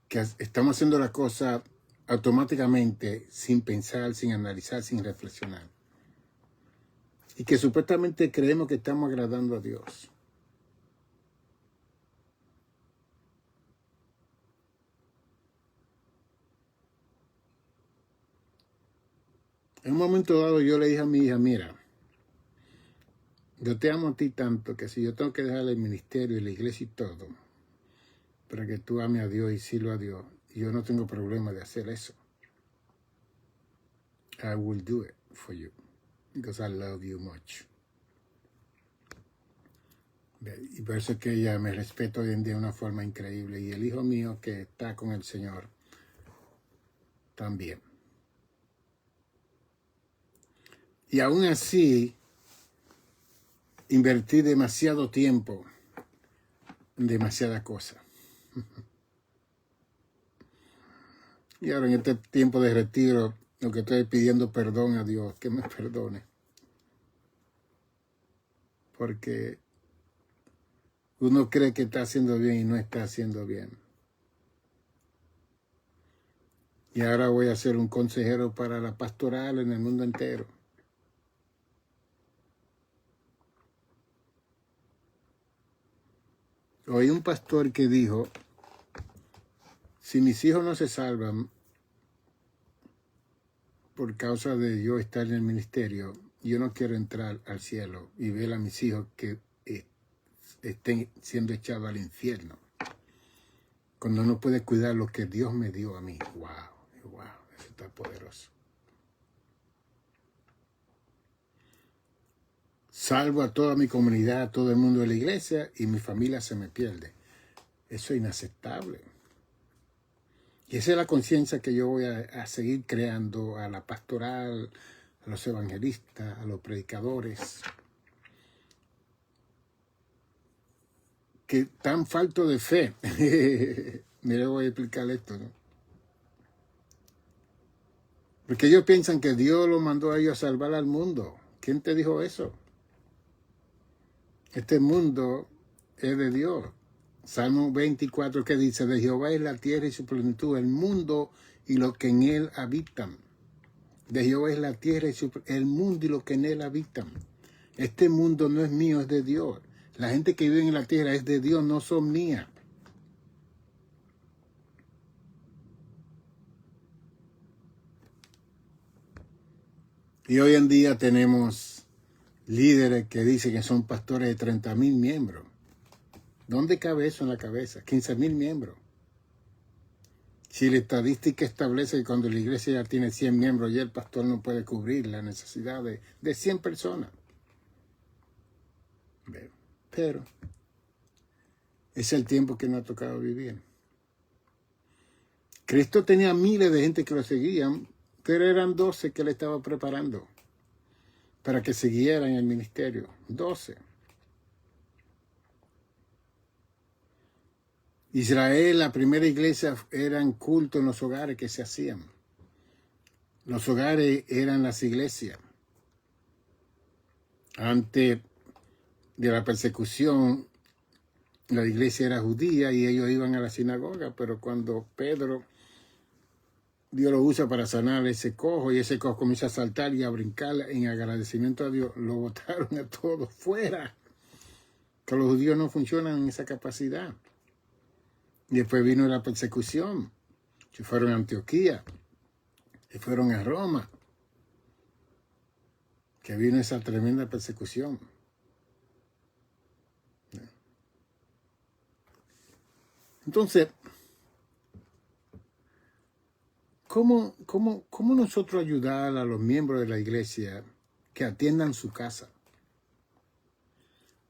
Que estamos haciendo la cosa automáticamente, sin pensar, sin analizar, sin reflexionar. Y que supuestamente creemos que estamos agradando a Dios. En un momento dado yo le dije a mi hija, mira, yo te amo a ti tanto que si yo tengo que dejar el ministerio y la iglesia y todo, para que tú ames a Dios y sirva a Dios, yo no tengo problema de hacer eso. I will do it for you, because I love you much. Y por eso es que ella me respeta hoy en día de una forma increíble. Y el hijo mío que está con el Señor también. Y aún así, invertí demasiado tiempo en demasiadas cosas. Y ahora en este tiempo de retiro, lo que estoy pidiendo perdón a Dios, que me perdone. Porque uno cree que está haciendo bien y no está haciendo bien. Y ahora voy a ser un consejero para la pastoral en el mundo entero. Oí un pastor que dijo, si mis hijos no se salvan por causa de yo estar en el ministerio, yo no quiero entrar al cielo y ver a mis hijos que estén siendo echados al infierno. Cuando no puede cuidar lo que Dios me dio a mí. Wow, eso está poderoso. salvo a toda mi comunidad, a todo el mundo de la iglesia, y mi familia se me pierde. Eso es inaceptable. Y esa es la conciencia que yo voy a seguir creando a la pastoral, a los evangelistas, a los predicadores, que están faltos de fe. Mire, voy a explicar esto, ¿no? Porque ellos piensan que Dios los mandó a ellos a salvar al mundo. ¿Quién te dijo eso? Este mundo es de Dios. Salmo 24 que dice, de Jehová es la tierra y su plenitud, el mundo y lo que en él habitan. De Jehová es la tierra y el mundo y lo que en él habitan. Este mundo no es mío, es de Dios. La gente que vive en la tierra es de Dios, no son mías. Y hoy en día tenemos líderes que dicen que son pastores de 30,000 miembros. ¿Dónde cabe eso en la cabeza? 15,000 miembros. Si la estadística establece que cuando la iglesia ya tiene 100 miembros, ya el pastor no puede cubrir la necesidad de 100 personas. Pero es el tiempo que nos ha tocado vivir. Cristo tenía miles de gente que lo seguían, pero eran 12 que le estaba preparando para que siguieran el ministerio. 12. Israel, la primera iglesia, eran cultos en los hogares que se hacían. Los hogares eran las iglesias. Antes de la persecución, la iglesia era judía y ellos iban a la sinagoga, pero cuando Pedro, Dios lo usa para sanar ese cojo y ese cojo comienza a saltar y a brincar en agradecimiento a Dios, lo botaron a todos fuera. Que los judíos no funcionan en esa capacidad. Y después vino la persecución. Se fueron a Antioquía. Se fueron a Roma. Que vino esa tremenda persecución. Entonces, ¿cómo nosotros ayudar a los miembros de la iglesia que atiendan su casa?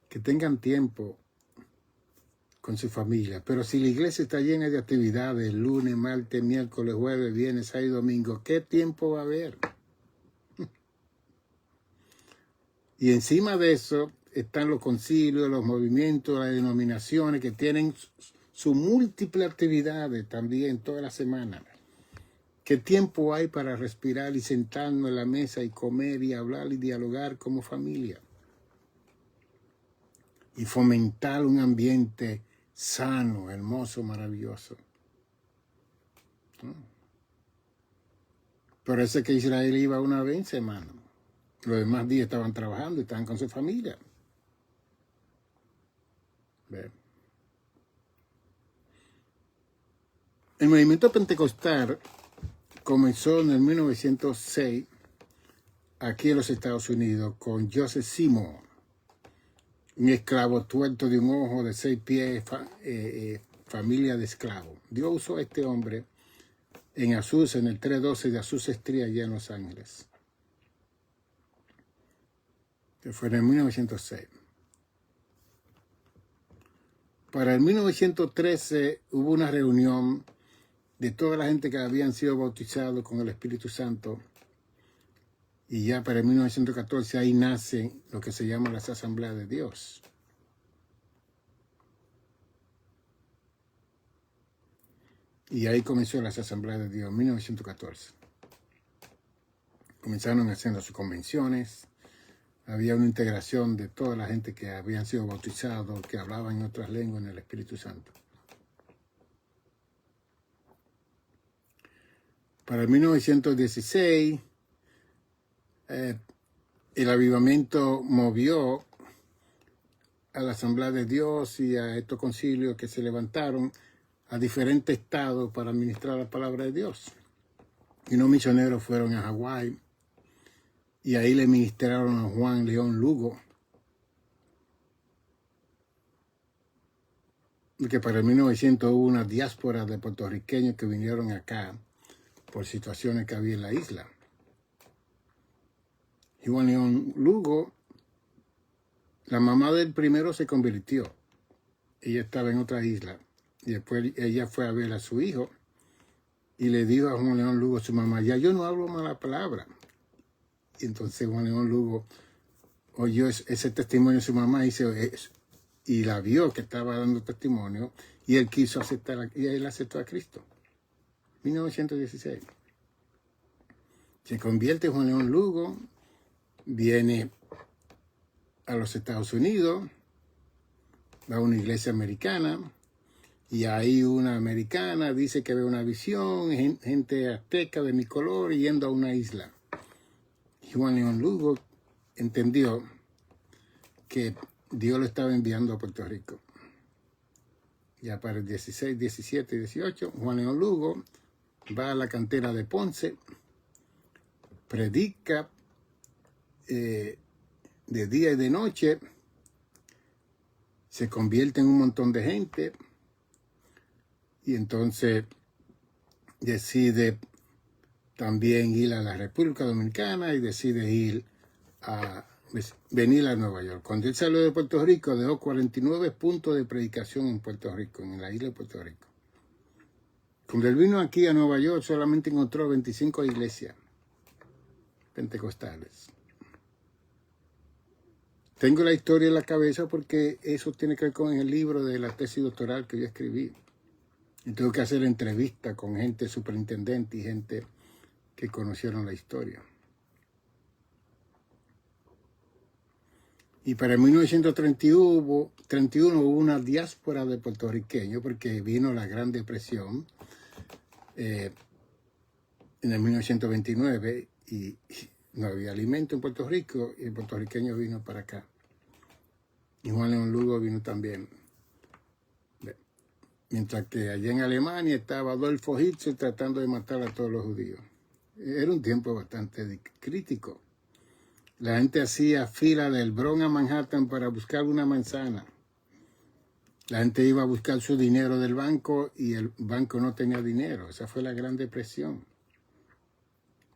Que tengan tiempo con su familia. Pero si la iglesia está llena de actividades, lunes, martes, miércoles, jueves, viernes, sábado y domingo, ¿qué tiempo va a haber? Y encima de eso están los concilios, los movimientos, las denominaciones que tienen sus múltiples actividades también toda la semana. ¿Qué tiempo hay para respirar y sentarnos en la mesa y comer y hablar y dialogar como familia? Y fomentar un ambiente sano, hermoso, maravilloso. Por eso es que Israel iba una vez en semana. Los demás días estaban trabajando y estaban con su familia. El movimiento pentecostal comenzó en el 1906 aquí en los Estados Unidos con Joseph Seymour, un esclavo tuerto de un ojo de 6 pies, familia de esclavos. Dios usó a este hombre en Azusa, en el 312 de Azusa Street, allá en Los Ángeles. Que fue en el 1906. Para el 1913 hubo una reunión de toda la gente que habían sido bautizados con el Espíritu Santo. Y ya para el 1914 ahí nace lo que se llama las Asambleas de Dios. Y ahí comenzó las Asambleas de Dios en 1914. Comenzaron haciendo sus convenciones. Había una integración de toda la gente que habían sido bautizados, que hablaban en otras lenguas en el Espíritu Santo. Para el 1916, el avivamiento movió a la Asamblea de Dios y a estos concilios que se levantaron a diferentes estados para administrar la palabra de Dios. Y unos misioneros fueron a Hawái y ahí le ministraron a Juan León Lugo, que para el 1900 hubo una diáspora de puertorriqueños que vinieron acá por situaciones que había en la isla. Y Juan León Lugo La mamá del primero se convirtió. Ella estaba en otra isla. Y después ella fue a ver a su hijo y le dijo a Juan León Lugo, su mamá, ya yo no hablo mala palabra. Y entonces Juan León Lugo oyó ese testimonio de su mamá y la vio que estaba dando testimonio y él quiso aceptar, y él aceptó a Cristo. 1916. Se convierte Juan León Lugo, viene a los Estados Unidos, va a una iglesia americana, y ahí una americana dice que ve una visión, gente azteca de mi color yendo a una isla. Y Juan León Lugo entendió que Dios lo estaba enviando a Puerto Rico. Ya para el 16, 17 y 18, Juan León Lugo va a la cantera de Ponce, predica de día y de noche, se convierte en un montón de gente y entonces decide también ir a la República Dominicana y decide venir a Nueva York. Cuando él salió de Puerto Rico, dejó 49 puntos de predicación en Puerto Rico, en la isla de Puerto Rico. Cuando él vino aquí a Nueva York, solamente encontró 25 iglesias pentecostales. Tengo la historia en la cabeza porque eso tiene que ver con el libro de la tesis doctoral que yo escribí. Y tengo que hacer entrevistas con gente superintendente y gente que conocieron la historia. Y para 1931 hubo una diáspora de puertorriqueños porque vino la Gran Depresión en el 1929 y no había alimento en Puerto Rico y el puertorriqueño vino para acá. Y Juan León Lugo vino también. Mientras que allá en Alemania estaba Adolfo Hitler tratando de matar a todos los judíos. Era un tiempo bastante crítico. La gente hacía fila del Bronx a Manhattan para buscar una manzana. La gente iba a buscar su dinero del banco y el banco no tenía dinero. Esa fue la Gran Depresión.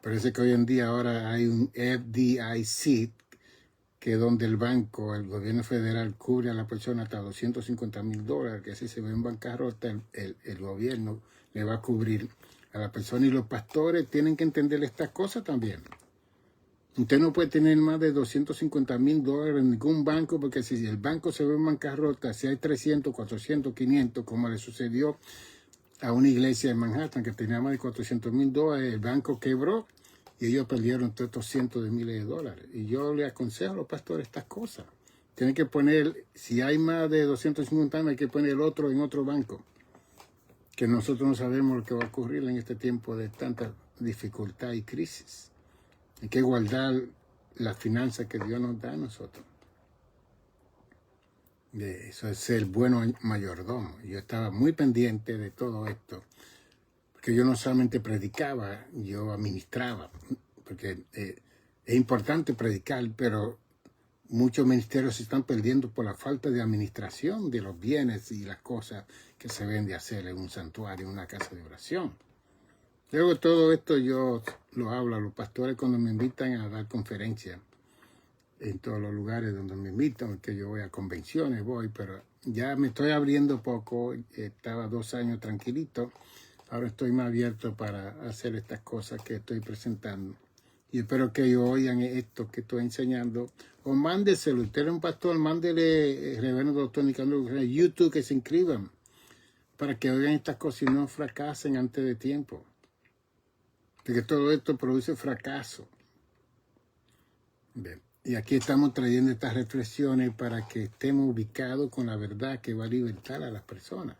Parece que hoy en día ahora hay un FDIC, que es donde el banco, el gobierno federal, cubre a la persona hasta $250,000, que si se ve en bancarrota, el gobierno le va a cubrir a la persona. Y los pastores tienen que entender estas cosas también. Usted no puede tener más de $250,000 en ningún banco, porque si el banco se ve en bancarrota, si hay 300, 400, 500, como le sucedió a una iglesia en Manhattan que tenía más de $400,000, el banco quebró y ellos perdieron todos estos cientos de miles de dólares. Y yo le aconsejo a los pastores estas cosas. Tienen que poner, si hay más de 250, hay que poner el otro en otro banco. Que nosotros no sabemos lo que va a ocurrir en este tiempo de tanta dificultad y crisis. Hay que guardar las finanzas que Dios nos da a nosotros. Eso es ser bueno mayordomo. Yo estaba muy pendiente de todo esto, porque yo no solamente predicaba, yo administraba, porque es importante predicar, pero muchos ministerios se están perdiendo por la falta de administración de los bienes y las cosas que se ven de hacer en un santuario, en una casa de oración. Luego todo esto yo lo hablo a los pastores cuando me invitan a dar conferencias en todos los lugares donde me invitan, que yo voy a convenciones, pero ya me estoy abriendo poco, estaba 2 años tranquilito, ahora estoy más abierto para hacer estas cosas que estoy presentando. Y espero que ellos oigan esto que estoy enseñando, o mándeselo, usted es un pastor, mándele, reverendo doctor Nicanor, YouTube, que se inscriban, para que oigan estas cosas y no fracasen antes de tiempo. Porque todo esto produce fracaso. Bien. Y aquí estamos trayendo estas reflexiones para que estemos ubicados con la verdad que va a libertar a las personas.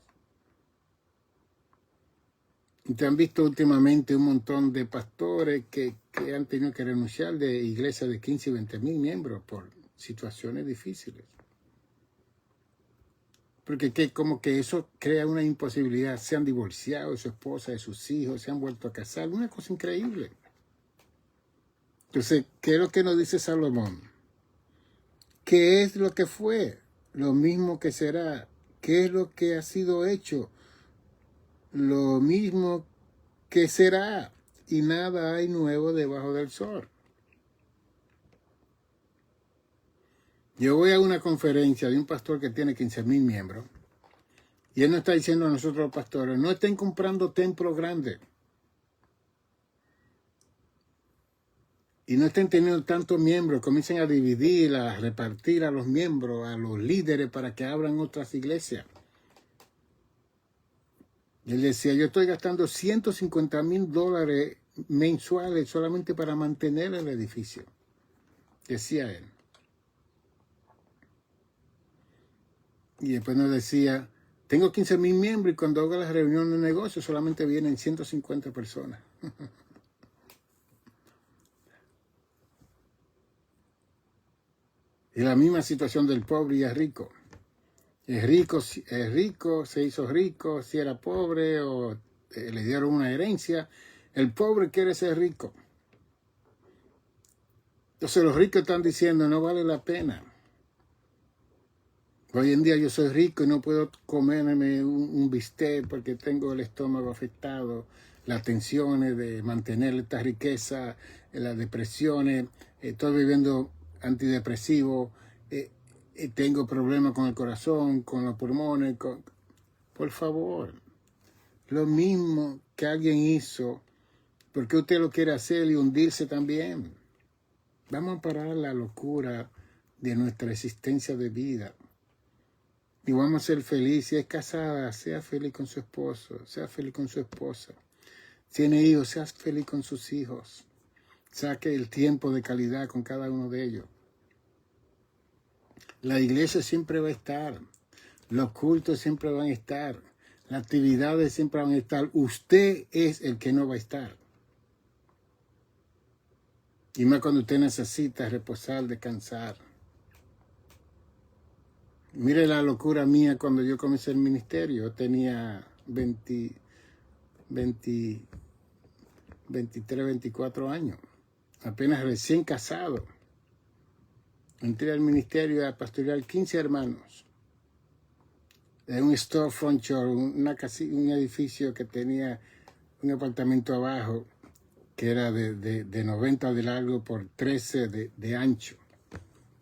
Y te han visto últimamente un montón de pastores que han tenido que renunciar de iglesias de 15 y 20 mil miembros por situaciones difíciles. Porque como que eso crea una imposibilidad. Se han divorciado de su esposa, de sus hijos, se han vuelto a casar. Una cosa increíble. Entonces, ¿qué es lo que nos dice Salomón? ¿Qué es lo que fue? Lo mismo que será. ¿Qué es lo que ha sido hecho? Lo mismo que será. Y nada hay nuevo debajo del sol. Yo voy a una conferencia de un pastor que tiene 15,000 miembros y él nos está diciendo a nosotros los pastores, no estén comprando templos grandes y no estén teniendo tantos miembros, comiencen a dividir, a repartir a los miembros, a los líderes para que abran otras iglesias. Y él decía, yo estoy gastando $150,000 mensuales solamente para mantener el edificio, decía él. Y después nos decía, tengo 15,000 miembros y cuando hago las reuniones de negocio solamente vienen 150 personas. Y la misma situación del pobre y el rico. Es rico, se hizo rico, si era pobre o le dieron una herencia. El pobre quiere ser rico. Entonces los ricos están diciendo, no vale la pena. Hoy en día yo soy rico y no puedo comerme un bistec porque tengo el estómago afectado, las tensiones de mantener esta riqueza, las depresiones, estoy viviendo antidepresivo, tengo problemas con el corazón, con los pulmones. Por favor, lo mismo que alguien hizo, ¿por qué usted lo quiere hacer y hundirse también? Vamos a parar la locura de nuestra existencia de vida. Y vamos a ser felices. Si es casada, sea feliz con su esposo, sea feliz con su esposa. Tiene hijos, sea feliz con sus hijos. Saque el tiempo de calidad con cada uno de ellos. La iglesia siempre va a estar. Los cultos siempre van a estar. Las actividades siempre van a estar. Usted es el que no va a estar. Y más cuando usted necesita reposar, descansar. Mire la locura mía cuando yo comencé el ministerio. Yo tenía 23, 24 años. Apenas recién casado. Entré al ministerio a pastorear 15 hermanos. En un storefront shop, un edificio que tenía un apartamento abajo que era de 90 de largo por 13 de ancho,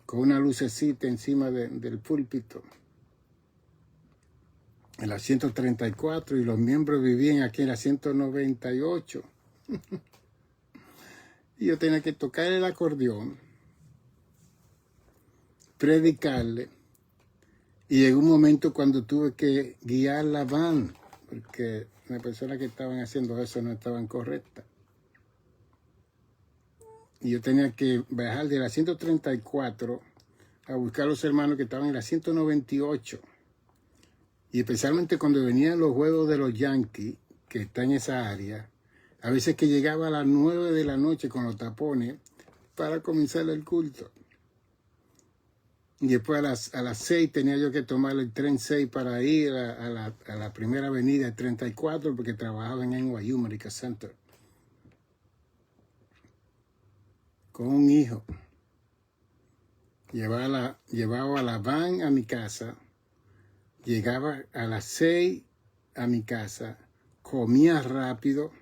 con una lucecita encima del púlpito. En la 134 y los miembros vivían aquí en la 198. Y yo tenía que tocar el acordeón, predicarle, y llegó un momento cuando tuve que guiar la van, porque las personas que estaban haciendo eso no estaban correctas. Y yo tenía que bajar de la 134 a buscar a los hermanos que estaban en la 198. Y especialmente cuando venían los juegos de los Yankees, que están en esa área, a veces que llegaba a las 9 de la noche con los tapones para comenzar el culto. Y después a las 6 tenía yo que tomar el tren 6 para ir a la primera avenida 34 porque trabajaba en NYU Medical Center. Con un hijo. Llevaba a la van a mi casa. Llegaba a las 6 a mi casa. Comía rápido.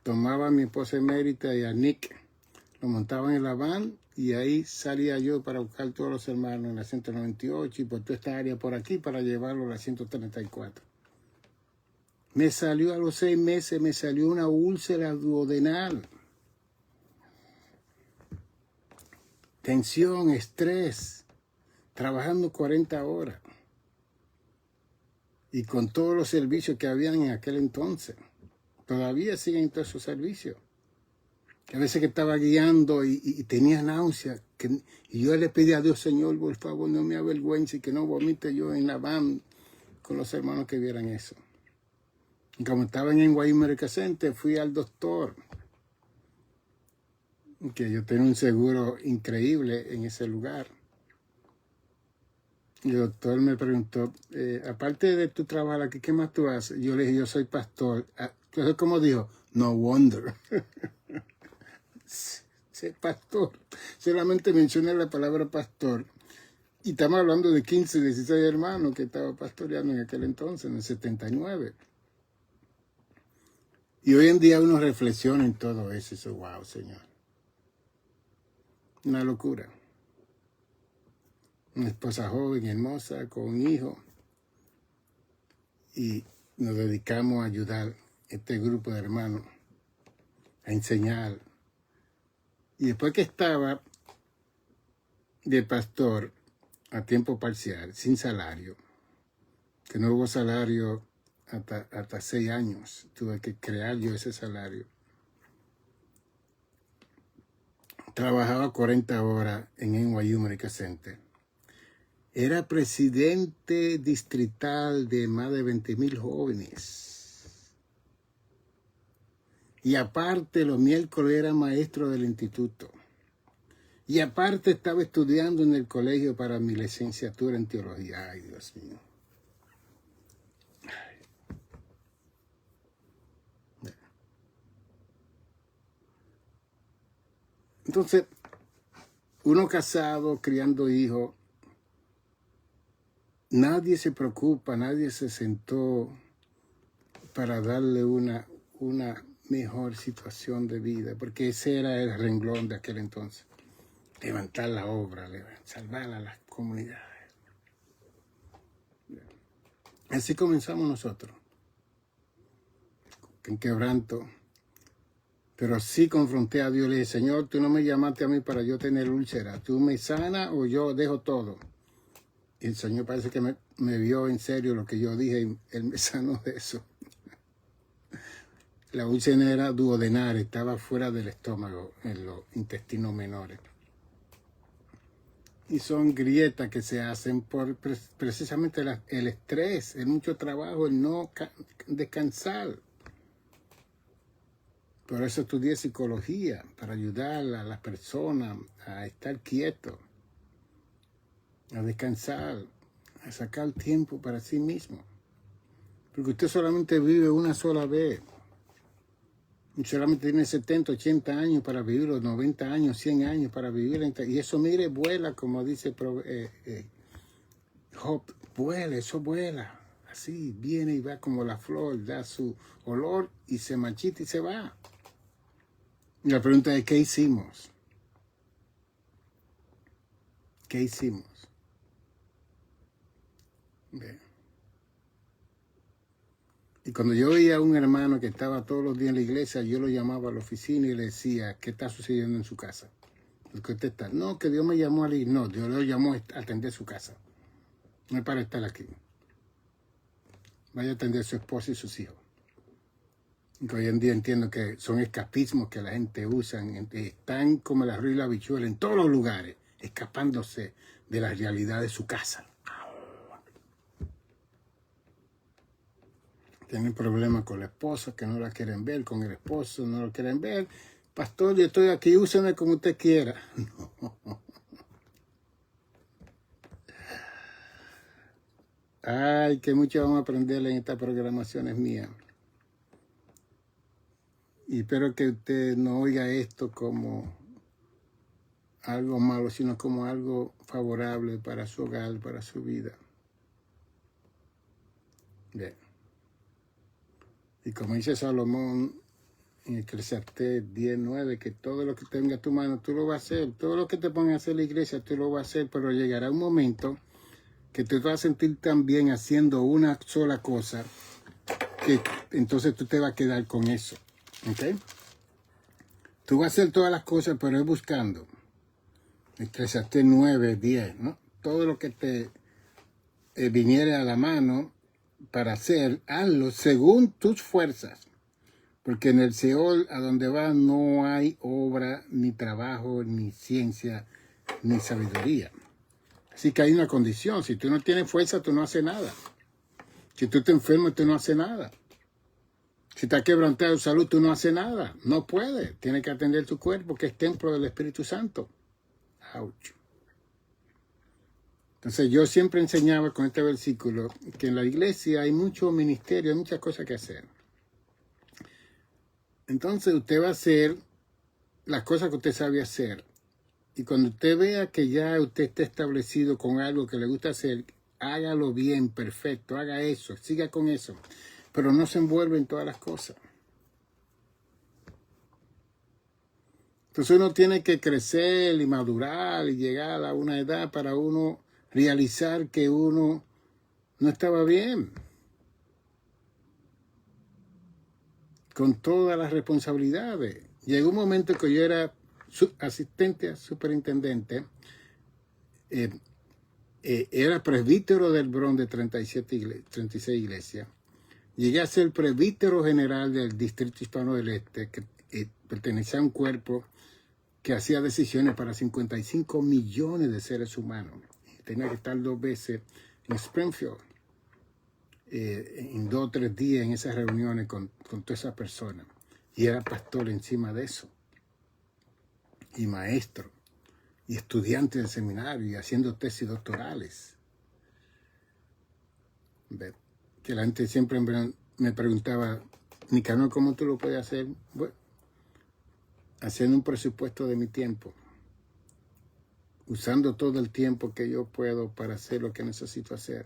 Tomaba a mi esposa emérita y a Nick. Lo montaban en la van. Y ahí salía yo para buscar todos los hermanos en la 198 y por toda esta área por aquí para llevarlo a la 134. Me salió a los 6 meses, me salió una úlcera duodenal. Tensión, estrés, trabajando 40 horas. Y con todos los servicios que habían en aquel entonces. Todavía siguen todos esos servicios. A veces que estaba guiando y tenía náuseas. Y yo le pedí a Dios, Señor, por favor, no me avergüence y que no vomite yo en la van con los hermanos que vieran eso. Y como estaba en NYU Medical Center, fui al doctor. Que yo tenía un seguro increíble en ese lugar. Y el doctor me preguntó, aparte de tu trabajo aquí, ¿qué más tú haces? Yo le dije, yo soy pastor. Entonces, ¿cómo dijo? No wonder. Ser pastor. Solamente mencioné la palabra pastor. Y estamos hablando de 15, 16 hermanos que estaba pastoreando en aquel entonces, en el 79. Y hoy en día uno reflexiona en todo eso. Y dice, wow, Señor. Una locura. una esposa joven, hermosa, con un hijo. Y nos dedicamos a ayudar a este grupo de hermanos, a enseñar. Y después que estaba de pastor a tiempo parcial, sin salario, que no hubo salario hasta 6 años, tuve que crear yo ese salario. Trabajaba 40 horas en NYU Medical Center. Era presidente distrital de más de 20,000 jóvenes. Y aparte, los miércoles era maestro del instituto. Y aparte estaba estudiando en el colegio para mi licenciatura en teología. Ay, Dios mío. Entonces, uno casado, criando hijos, nadie se preocupa, nadie se sentó para darle una mejor situación de vida, porque ese era el renglón de aquel entonces. Levantar la obra, salvar a las comunidades. Así comenzamos nosotros, en quebranto. Pero sí confronté a Dios, le dije, Señor, tú no me llamaste a mí para yo tener úlcera. Tú me sanas o yo dejo todo. Y el Señor parece que me vio en serio lo que yo dije y Él me sanó de eso. La úlcera era duodenaria, estaba fuera del estómago, en los intestinos menores. Y son grietas que se hacen por precisamente el estrés, el mucho trabajo, el no descansar. Por eso estudié psicología, para ayudar a las personas a estar quietos, a descansar, a sacar tiempo para sí mismo. Porque usted solamente vive una sola vez. Y solamente tiene 70, 80 años para vivir, los 90 años, 100 años para vivir. Y eso, mire, vuela, como dice Job, vuela, eso vuela. Así, viene y va como la flor, da su olor y se marchita y se va. Y la pregunta es, ¿qué hicimos? ¿Qué hicimos? Bien. Y cuando yo veía a un hermano que estaba todos los días en la iglesia, yo lo llamaba a la oficina y le decía, ¿qué está sucediendo en su casa? Porque usted está, no, que Dios me llamó a la iglesia. No, Dios lo llamó a atender su casa. No es para estar aquí. Vaya a atender a su esposa y sus hijos. Y hoy en día entiendo que son escapismos que la gente usa. Están como el arroz y la habichuela en todos los lugares, escapándose de la realidad de su casa. Tienen problemas con la esposa, que no la quieren ver, con el esposo, no lo quieren ver. Pastor, yo estoy aquí, úseme como usted quiera. No. Ay, que mucho vamos a aprender en estas programaciones mías. Y espero que usted no oiga esto como algo malo, sino como algo favorable para su hogar, para su vida. Bien. Y como dice Salomón en Eclesiastés 10:9, que todo lo que tenga a tu mano, tú lo vas a hacer. Todo lo que te ponga a hacer la iglesia, tú lo vas a hacer, pero llegará un momento que te vas a sentir tan bien haciendo una sola cosa, que entonces tú te vas a quedar con eso. ¿Ok? Tú vas a hacer todas las cosas, pero es buscando. Eclesiastés 9:10, ¿no? Todo lo que te viniere a la mano para hacer, hazlo según tus fuerzas. Porque en el Seol, a donde vas, no hay obra, ni trabajo, ni ciencia, ni sabiduría. Así que hay una condición. Si tú no tienes fuerza, tú no haces nada. Si tú te enfermas, tú no haces nada. Si estás quebrantado de salud, tú no haces nada. No puedes. Tienes que atender tu cuerpo, que es templo del Espíritu Santo. Ouch. Entonces yo siempre enseñaba con este versículo que en la iglesia hay mucho ministerio, hay muchas cosas que hacer. Entonces usted va a hacer las cosas que usted sabe hacer. Y cuando usted vea que ya usted está establecido con algo que le gusta hacer, hágalo bien, perfecto, haga eso, siga con eso. Pero no se envuelve en todas las cosas. Entonces uno tiene que crecer y madurar y llegar a una edad para uno realizar que uno no estaba bien, con todas las responsabilidades. Llegó un momento que yo era asistente a superintendente, era presbítero del Bronx de 36 iglesias. Llegué a ser presbítero general del Distrito Hispano del Este, que pertenecía a un cuerpo que hacía decisiones para 55 millones de seres humanos. Tenía que estar 2 veces en Springfield, en 2 o 3 días en esas reuniones con todas esas personas. Y era pastor encima de eso, y maestro, y estudiante del seminario, y haciendo tesis doctorales. Que la gente siempre me preguntaba, Nicanor, ¿cómo tú lo puedes hacer? Bueno, haciendo un presupuesto de mi tiempo, usando todo el tiempo que yo puedo para hacer lo que necesito hacer.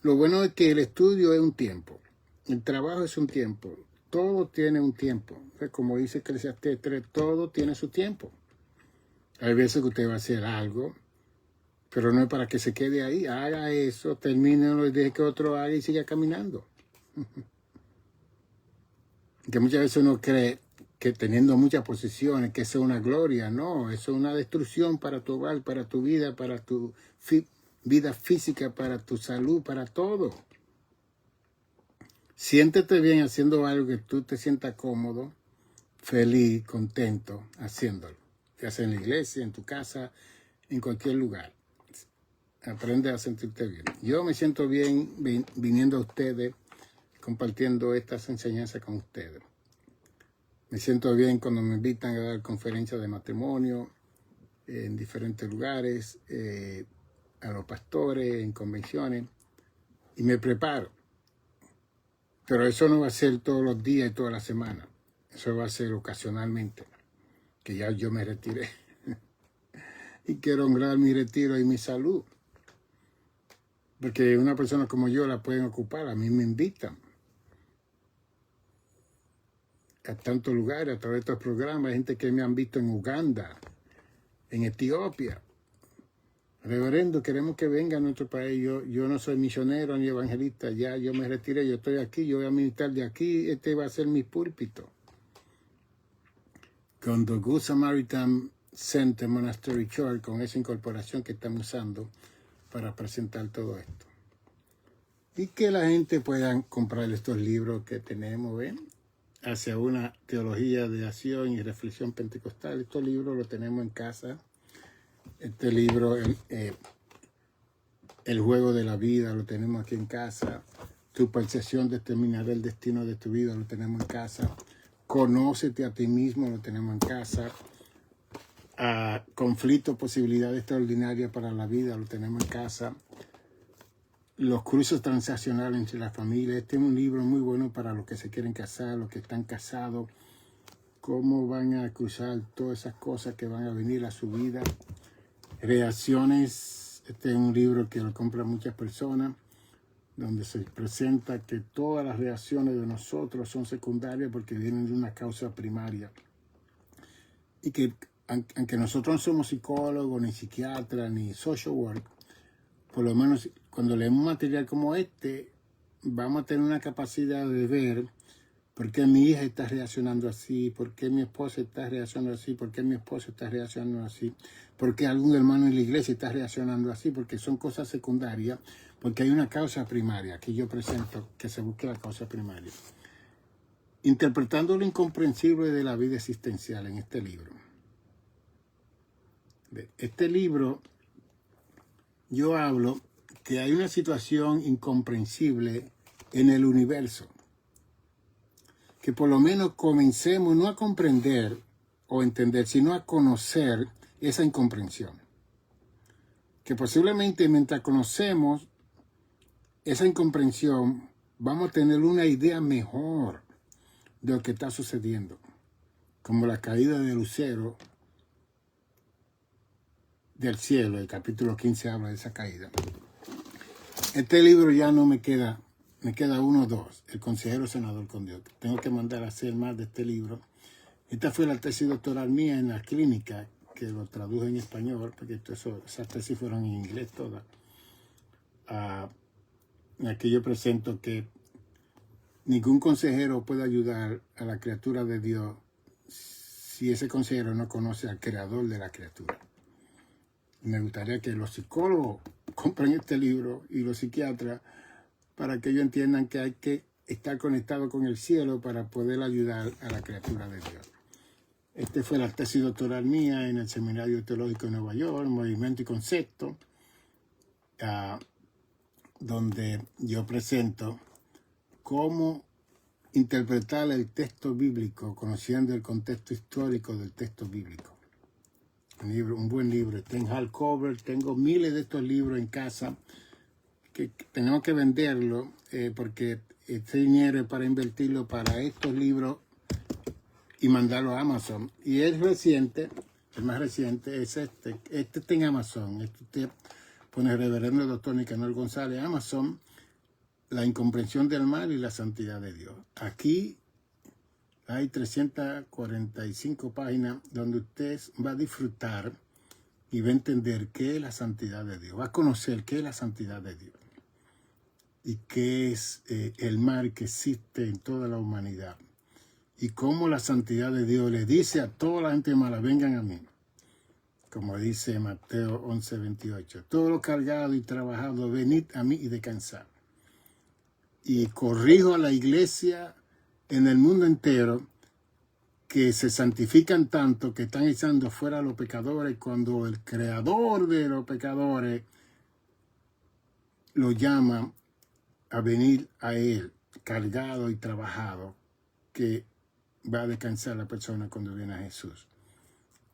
Lo bueno es que el estudio es un tiempo, el trabajo es un tiempo, todo tiene un tiempo. Como dice Eclesiastés 3, todo tiene su tiempo. Hay veces que usted va a hacer algo, pero no es para que se quede ahí. Haga eso, termínelo y deje que otro haga y siga caminando. Que muchas veces uno cree que teniendo muchas posiciones, que eso es una gloria. No, eso es una destrucción para tu hogar, para tu vida, para tu vida física, para tu salud, para todo. Siéntete bien haciendo algo que tú te sientas cómodo, feliz, contento, haciéndolo. Ya sea en la iglesia, en tu casa, en cualquier lugar. Aprende a sentirte bien. Yo me siento bien viniendo a ustedes, compartiendo estas enseñanzas con ustedes. Me siento bien cuando me invitan a dar conferencias de matrimonio en diferentes lugares, a los pastores, en convenciones, y me preparo. Pero eso no va a ser todos los días y toda la semana. Eso va a ser ocasionalmente, que ya yo me retiré. Y quiero honrar mi retiro y mi salud. Porque una persona como yo la pueden ocupar, a mí me invitan a tantos lugares a través de estos programas. Hay gente que me han visto en Uganda, en Etiopía. Reverendo, queremos que venga a nuestro país. Yo no soy misionero ni evangelista, ya yo me retiré, yo estoy aquí, yo voy a militar de aquí, este va a ser mi púlpito. Con The Good Samaritan Center Monastery Church, con esa incorporación que estamos usando para presentar todo esto. Y que la gente pueda comprar estos libros que tenemos, ¿ven? Hacia una teología de acción y reflexión pentecostal. Estos libros los tenemos en casa. Este libro, El juego de la vida, lo tenemos aquí en casa. Tu percepción determinará el destino de tu vida, lo tenemos en casa. Conócete a ti mismo, lo tenemos en casa. Conflicto, posibilidades extraordinarias para la vida, lo tenemos en casa. Los cruces transaccionales entre las familias. Este es un libro muy bueno para los que se quieren casar, los que están casados. Cómo van a cruzar todas esas cosas que van a venir a su vida. Reacciones. Este es un libro que lo compran muchas personas, donde se presenta que todas las reacciones de nosotros son secundarias porque vienen de una causa primaria. Y que aunque nosotros no somos psicólogos, ni psiquiatras, ni social work, por lo menos cuando leemos material como este, vamos a tener una capacidad de ver por qué mi hija está reaccionando así, por qué mi esposa está reaccionando así, por qué mi esposo está reaccionando así, por qué algún hermano en la iglesia está reaccionando así, porque son cosas secundarias, porque hay una causa primaria que yo presento, que se busque la causa primaria. Interpretando lo incomprensible de la vida existencial en este libro. Este libro, yo hablo que hay una situación incomprensible en el universo. Que por lo menos comencemos no a comprender o entender, sino a conocer esa incomprensión. Que posiblemente mientras conocemos esa incomprensión, vamos a tener una idea mejor de lo que está sucediendo. Como la caída de Lucero del cielo, el capítulo 15 habla de esa caída. Este libro ya no me queda 1 o 2, El consejero senador con Dios. Tengo que mandar a hacer más de este libro. Esta fue la tesis doctoral mía en la clínica que lo traduje en español, porque esas tesis fueron en inglés todas. Aquí yo presento que ningún consejero puede ayudar a la criatura de Dios si ese consejero no conoce al creador de la criatura. Me gustaría que los psicólogos compren este libro y los psiquiatras para que ellos entiendan que hay que estar conectado con el cielo para poder ayudar a la criatura de Dios. Esta fue la tesis doctoral mía en el Seminario Teológico de Nueva York, Movimiento y Concepto, donde yo presento cómo interpretar el texto bíblico conociendo el contexto histórico del texto bíblico. Un buen libro, está en hardcover. Tengo miles de estos libros en casa que tenemos que venderlo porque este dinero es para invertirlo para estos libros y mandarlo a Amazon. Y el más reciente es este. Este está en Amazon. Usted pone Reverendo Dr. Nicanor González, Amazon, La incomprensión del mal y la santidad de Dios. Aquí hay 345 páginas donde usted va a disfrutar y va a entender qué es la santidad de Dios. Va a conocer qué es la santidad de Dios y qué es el mal que existe en toda la humanidad. Y cómo la santidad de Dios le dice a toda la gente mala, vengan a mí. Como dice Mateo 11:28. Todos los cargados y trabajados, venid a mí y descansad. Y corrijo a la iglesia en el mundo entero que se santifican tanto que están echando fuera a los pecadores cuando el creador de los pecadores lo llama a venir a él, cargado y trabajado, que va a descansar la persona cuando viene a Jesús.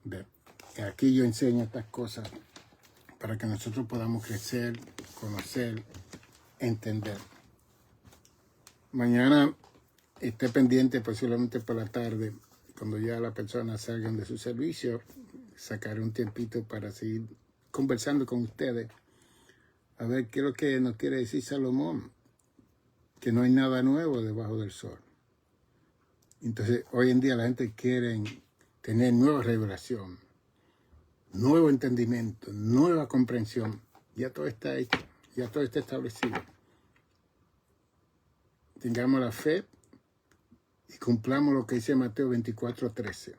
Ve, aquí yo enseño estas cosas para que nosotros podamos crecer, conocer, entender. Mañana esté pendiente, posiblemente por la tarde, cuando ya las personas salgan de su servicio, sacaré un tiempito para seguir conversando con ustedes, a ver qué es lo que nos quiere decir Salomón, que no hay nada nuevo debajo del sol. Entonces, hoy en día la gente quiere tener nueva revelación, nuevo entendimiento, nueva comprensión. Ya todo está hecho, ya todo está establecido. Tengamos la fe y cumplamos lo que dice Mateo 24:13.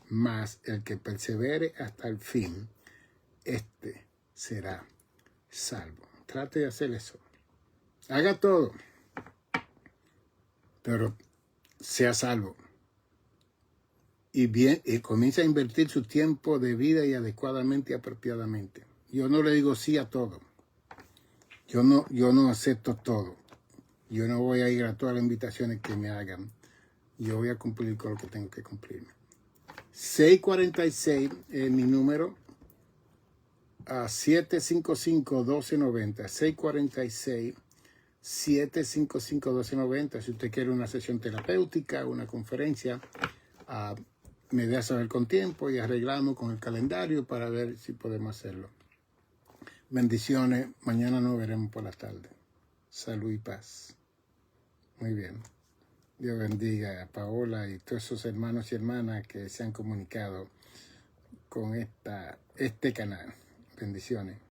Mas el que persevere hasta el fin, este será salvo. Trate de hacer eso. Haga todo, pero sea salvo. Y comience a invertir su tiempo de vida y adecuadamente y apropiadamente. Yo no le digo sí a todo. Yo no acepto todo. Yo no voy a ir a todas las invitaciones que me hagan. Yo voy a cumplir con lo que tengo que cumplir. 646 es mi número. 755-1290. 646-755-1290. Si usted quiere una sesión terapéutica, una conferencia, me deja saber con tiempo y arreglamos con el calendario para ver si podemos hacerlo. Bendiciones. Mañana nos veremos por la tarde. Salud y paz. Muy bien. Dios bendiga a Paola y todos esos hermanos y hermanas que se han comunicado con este canal. Bendiciones.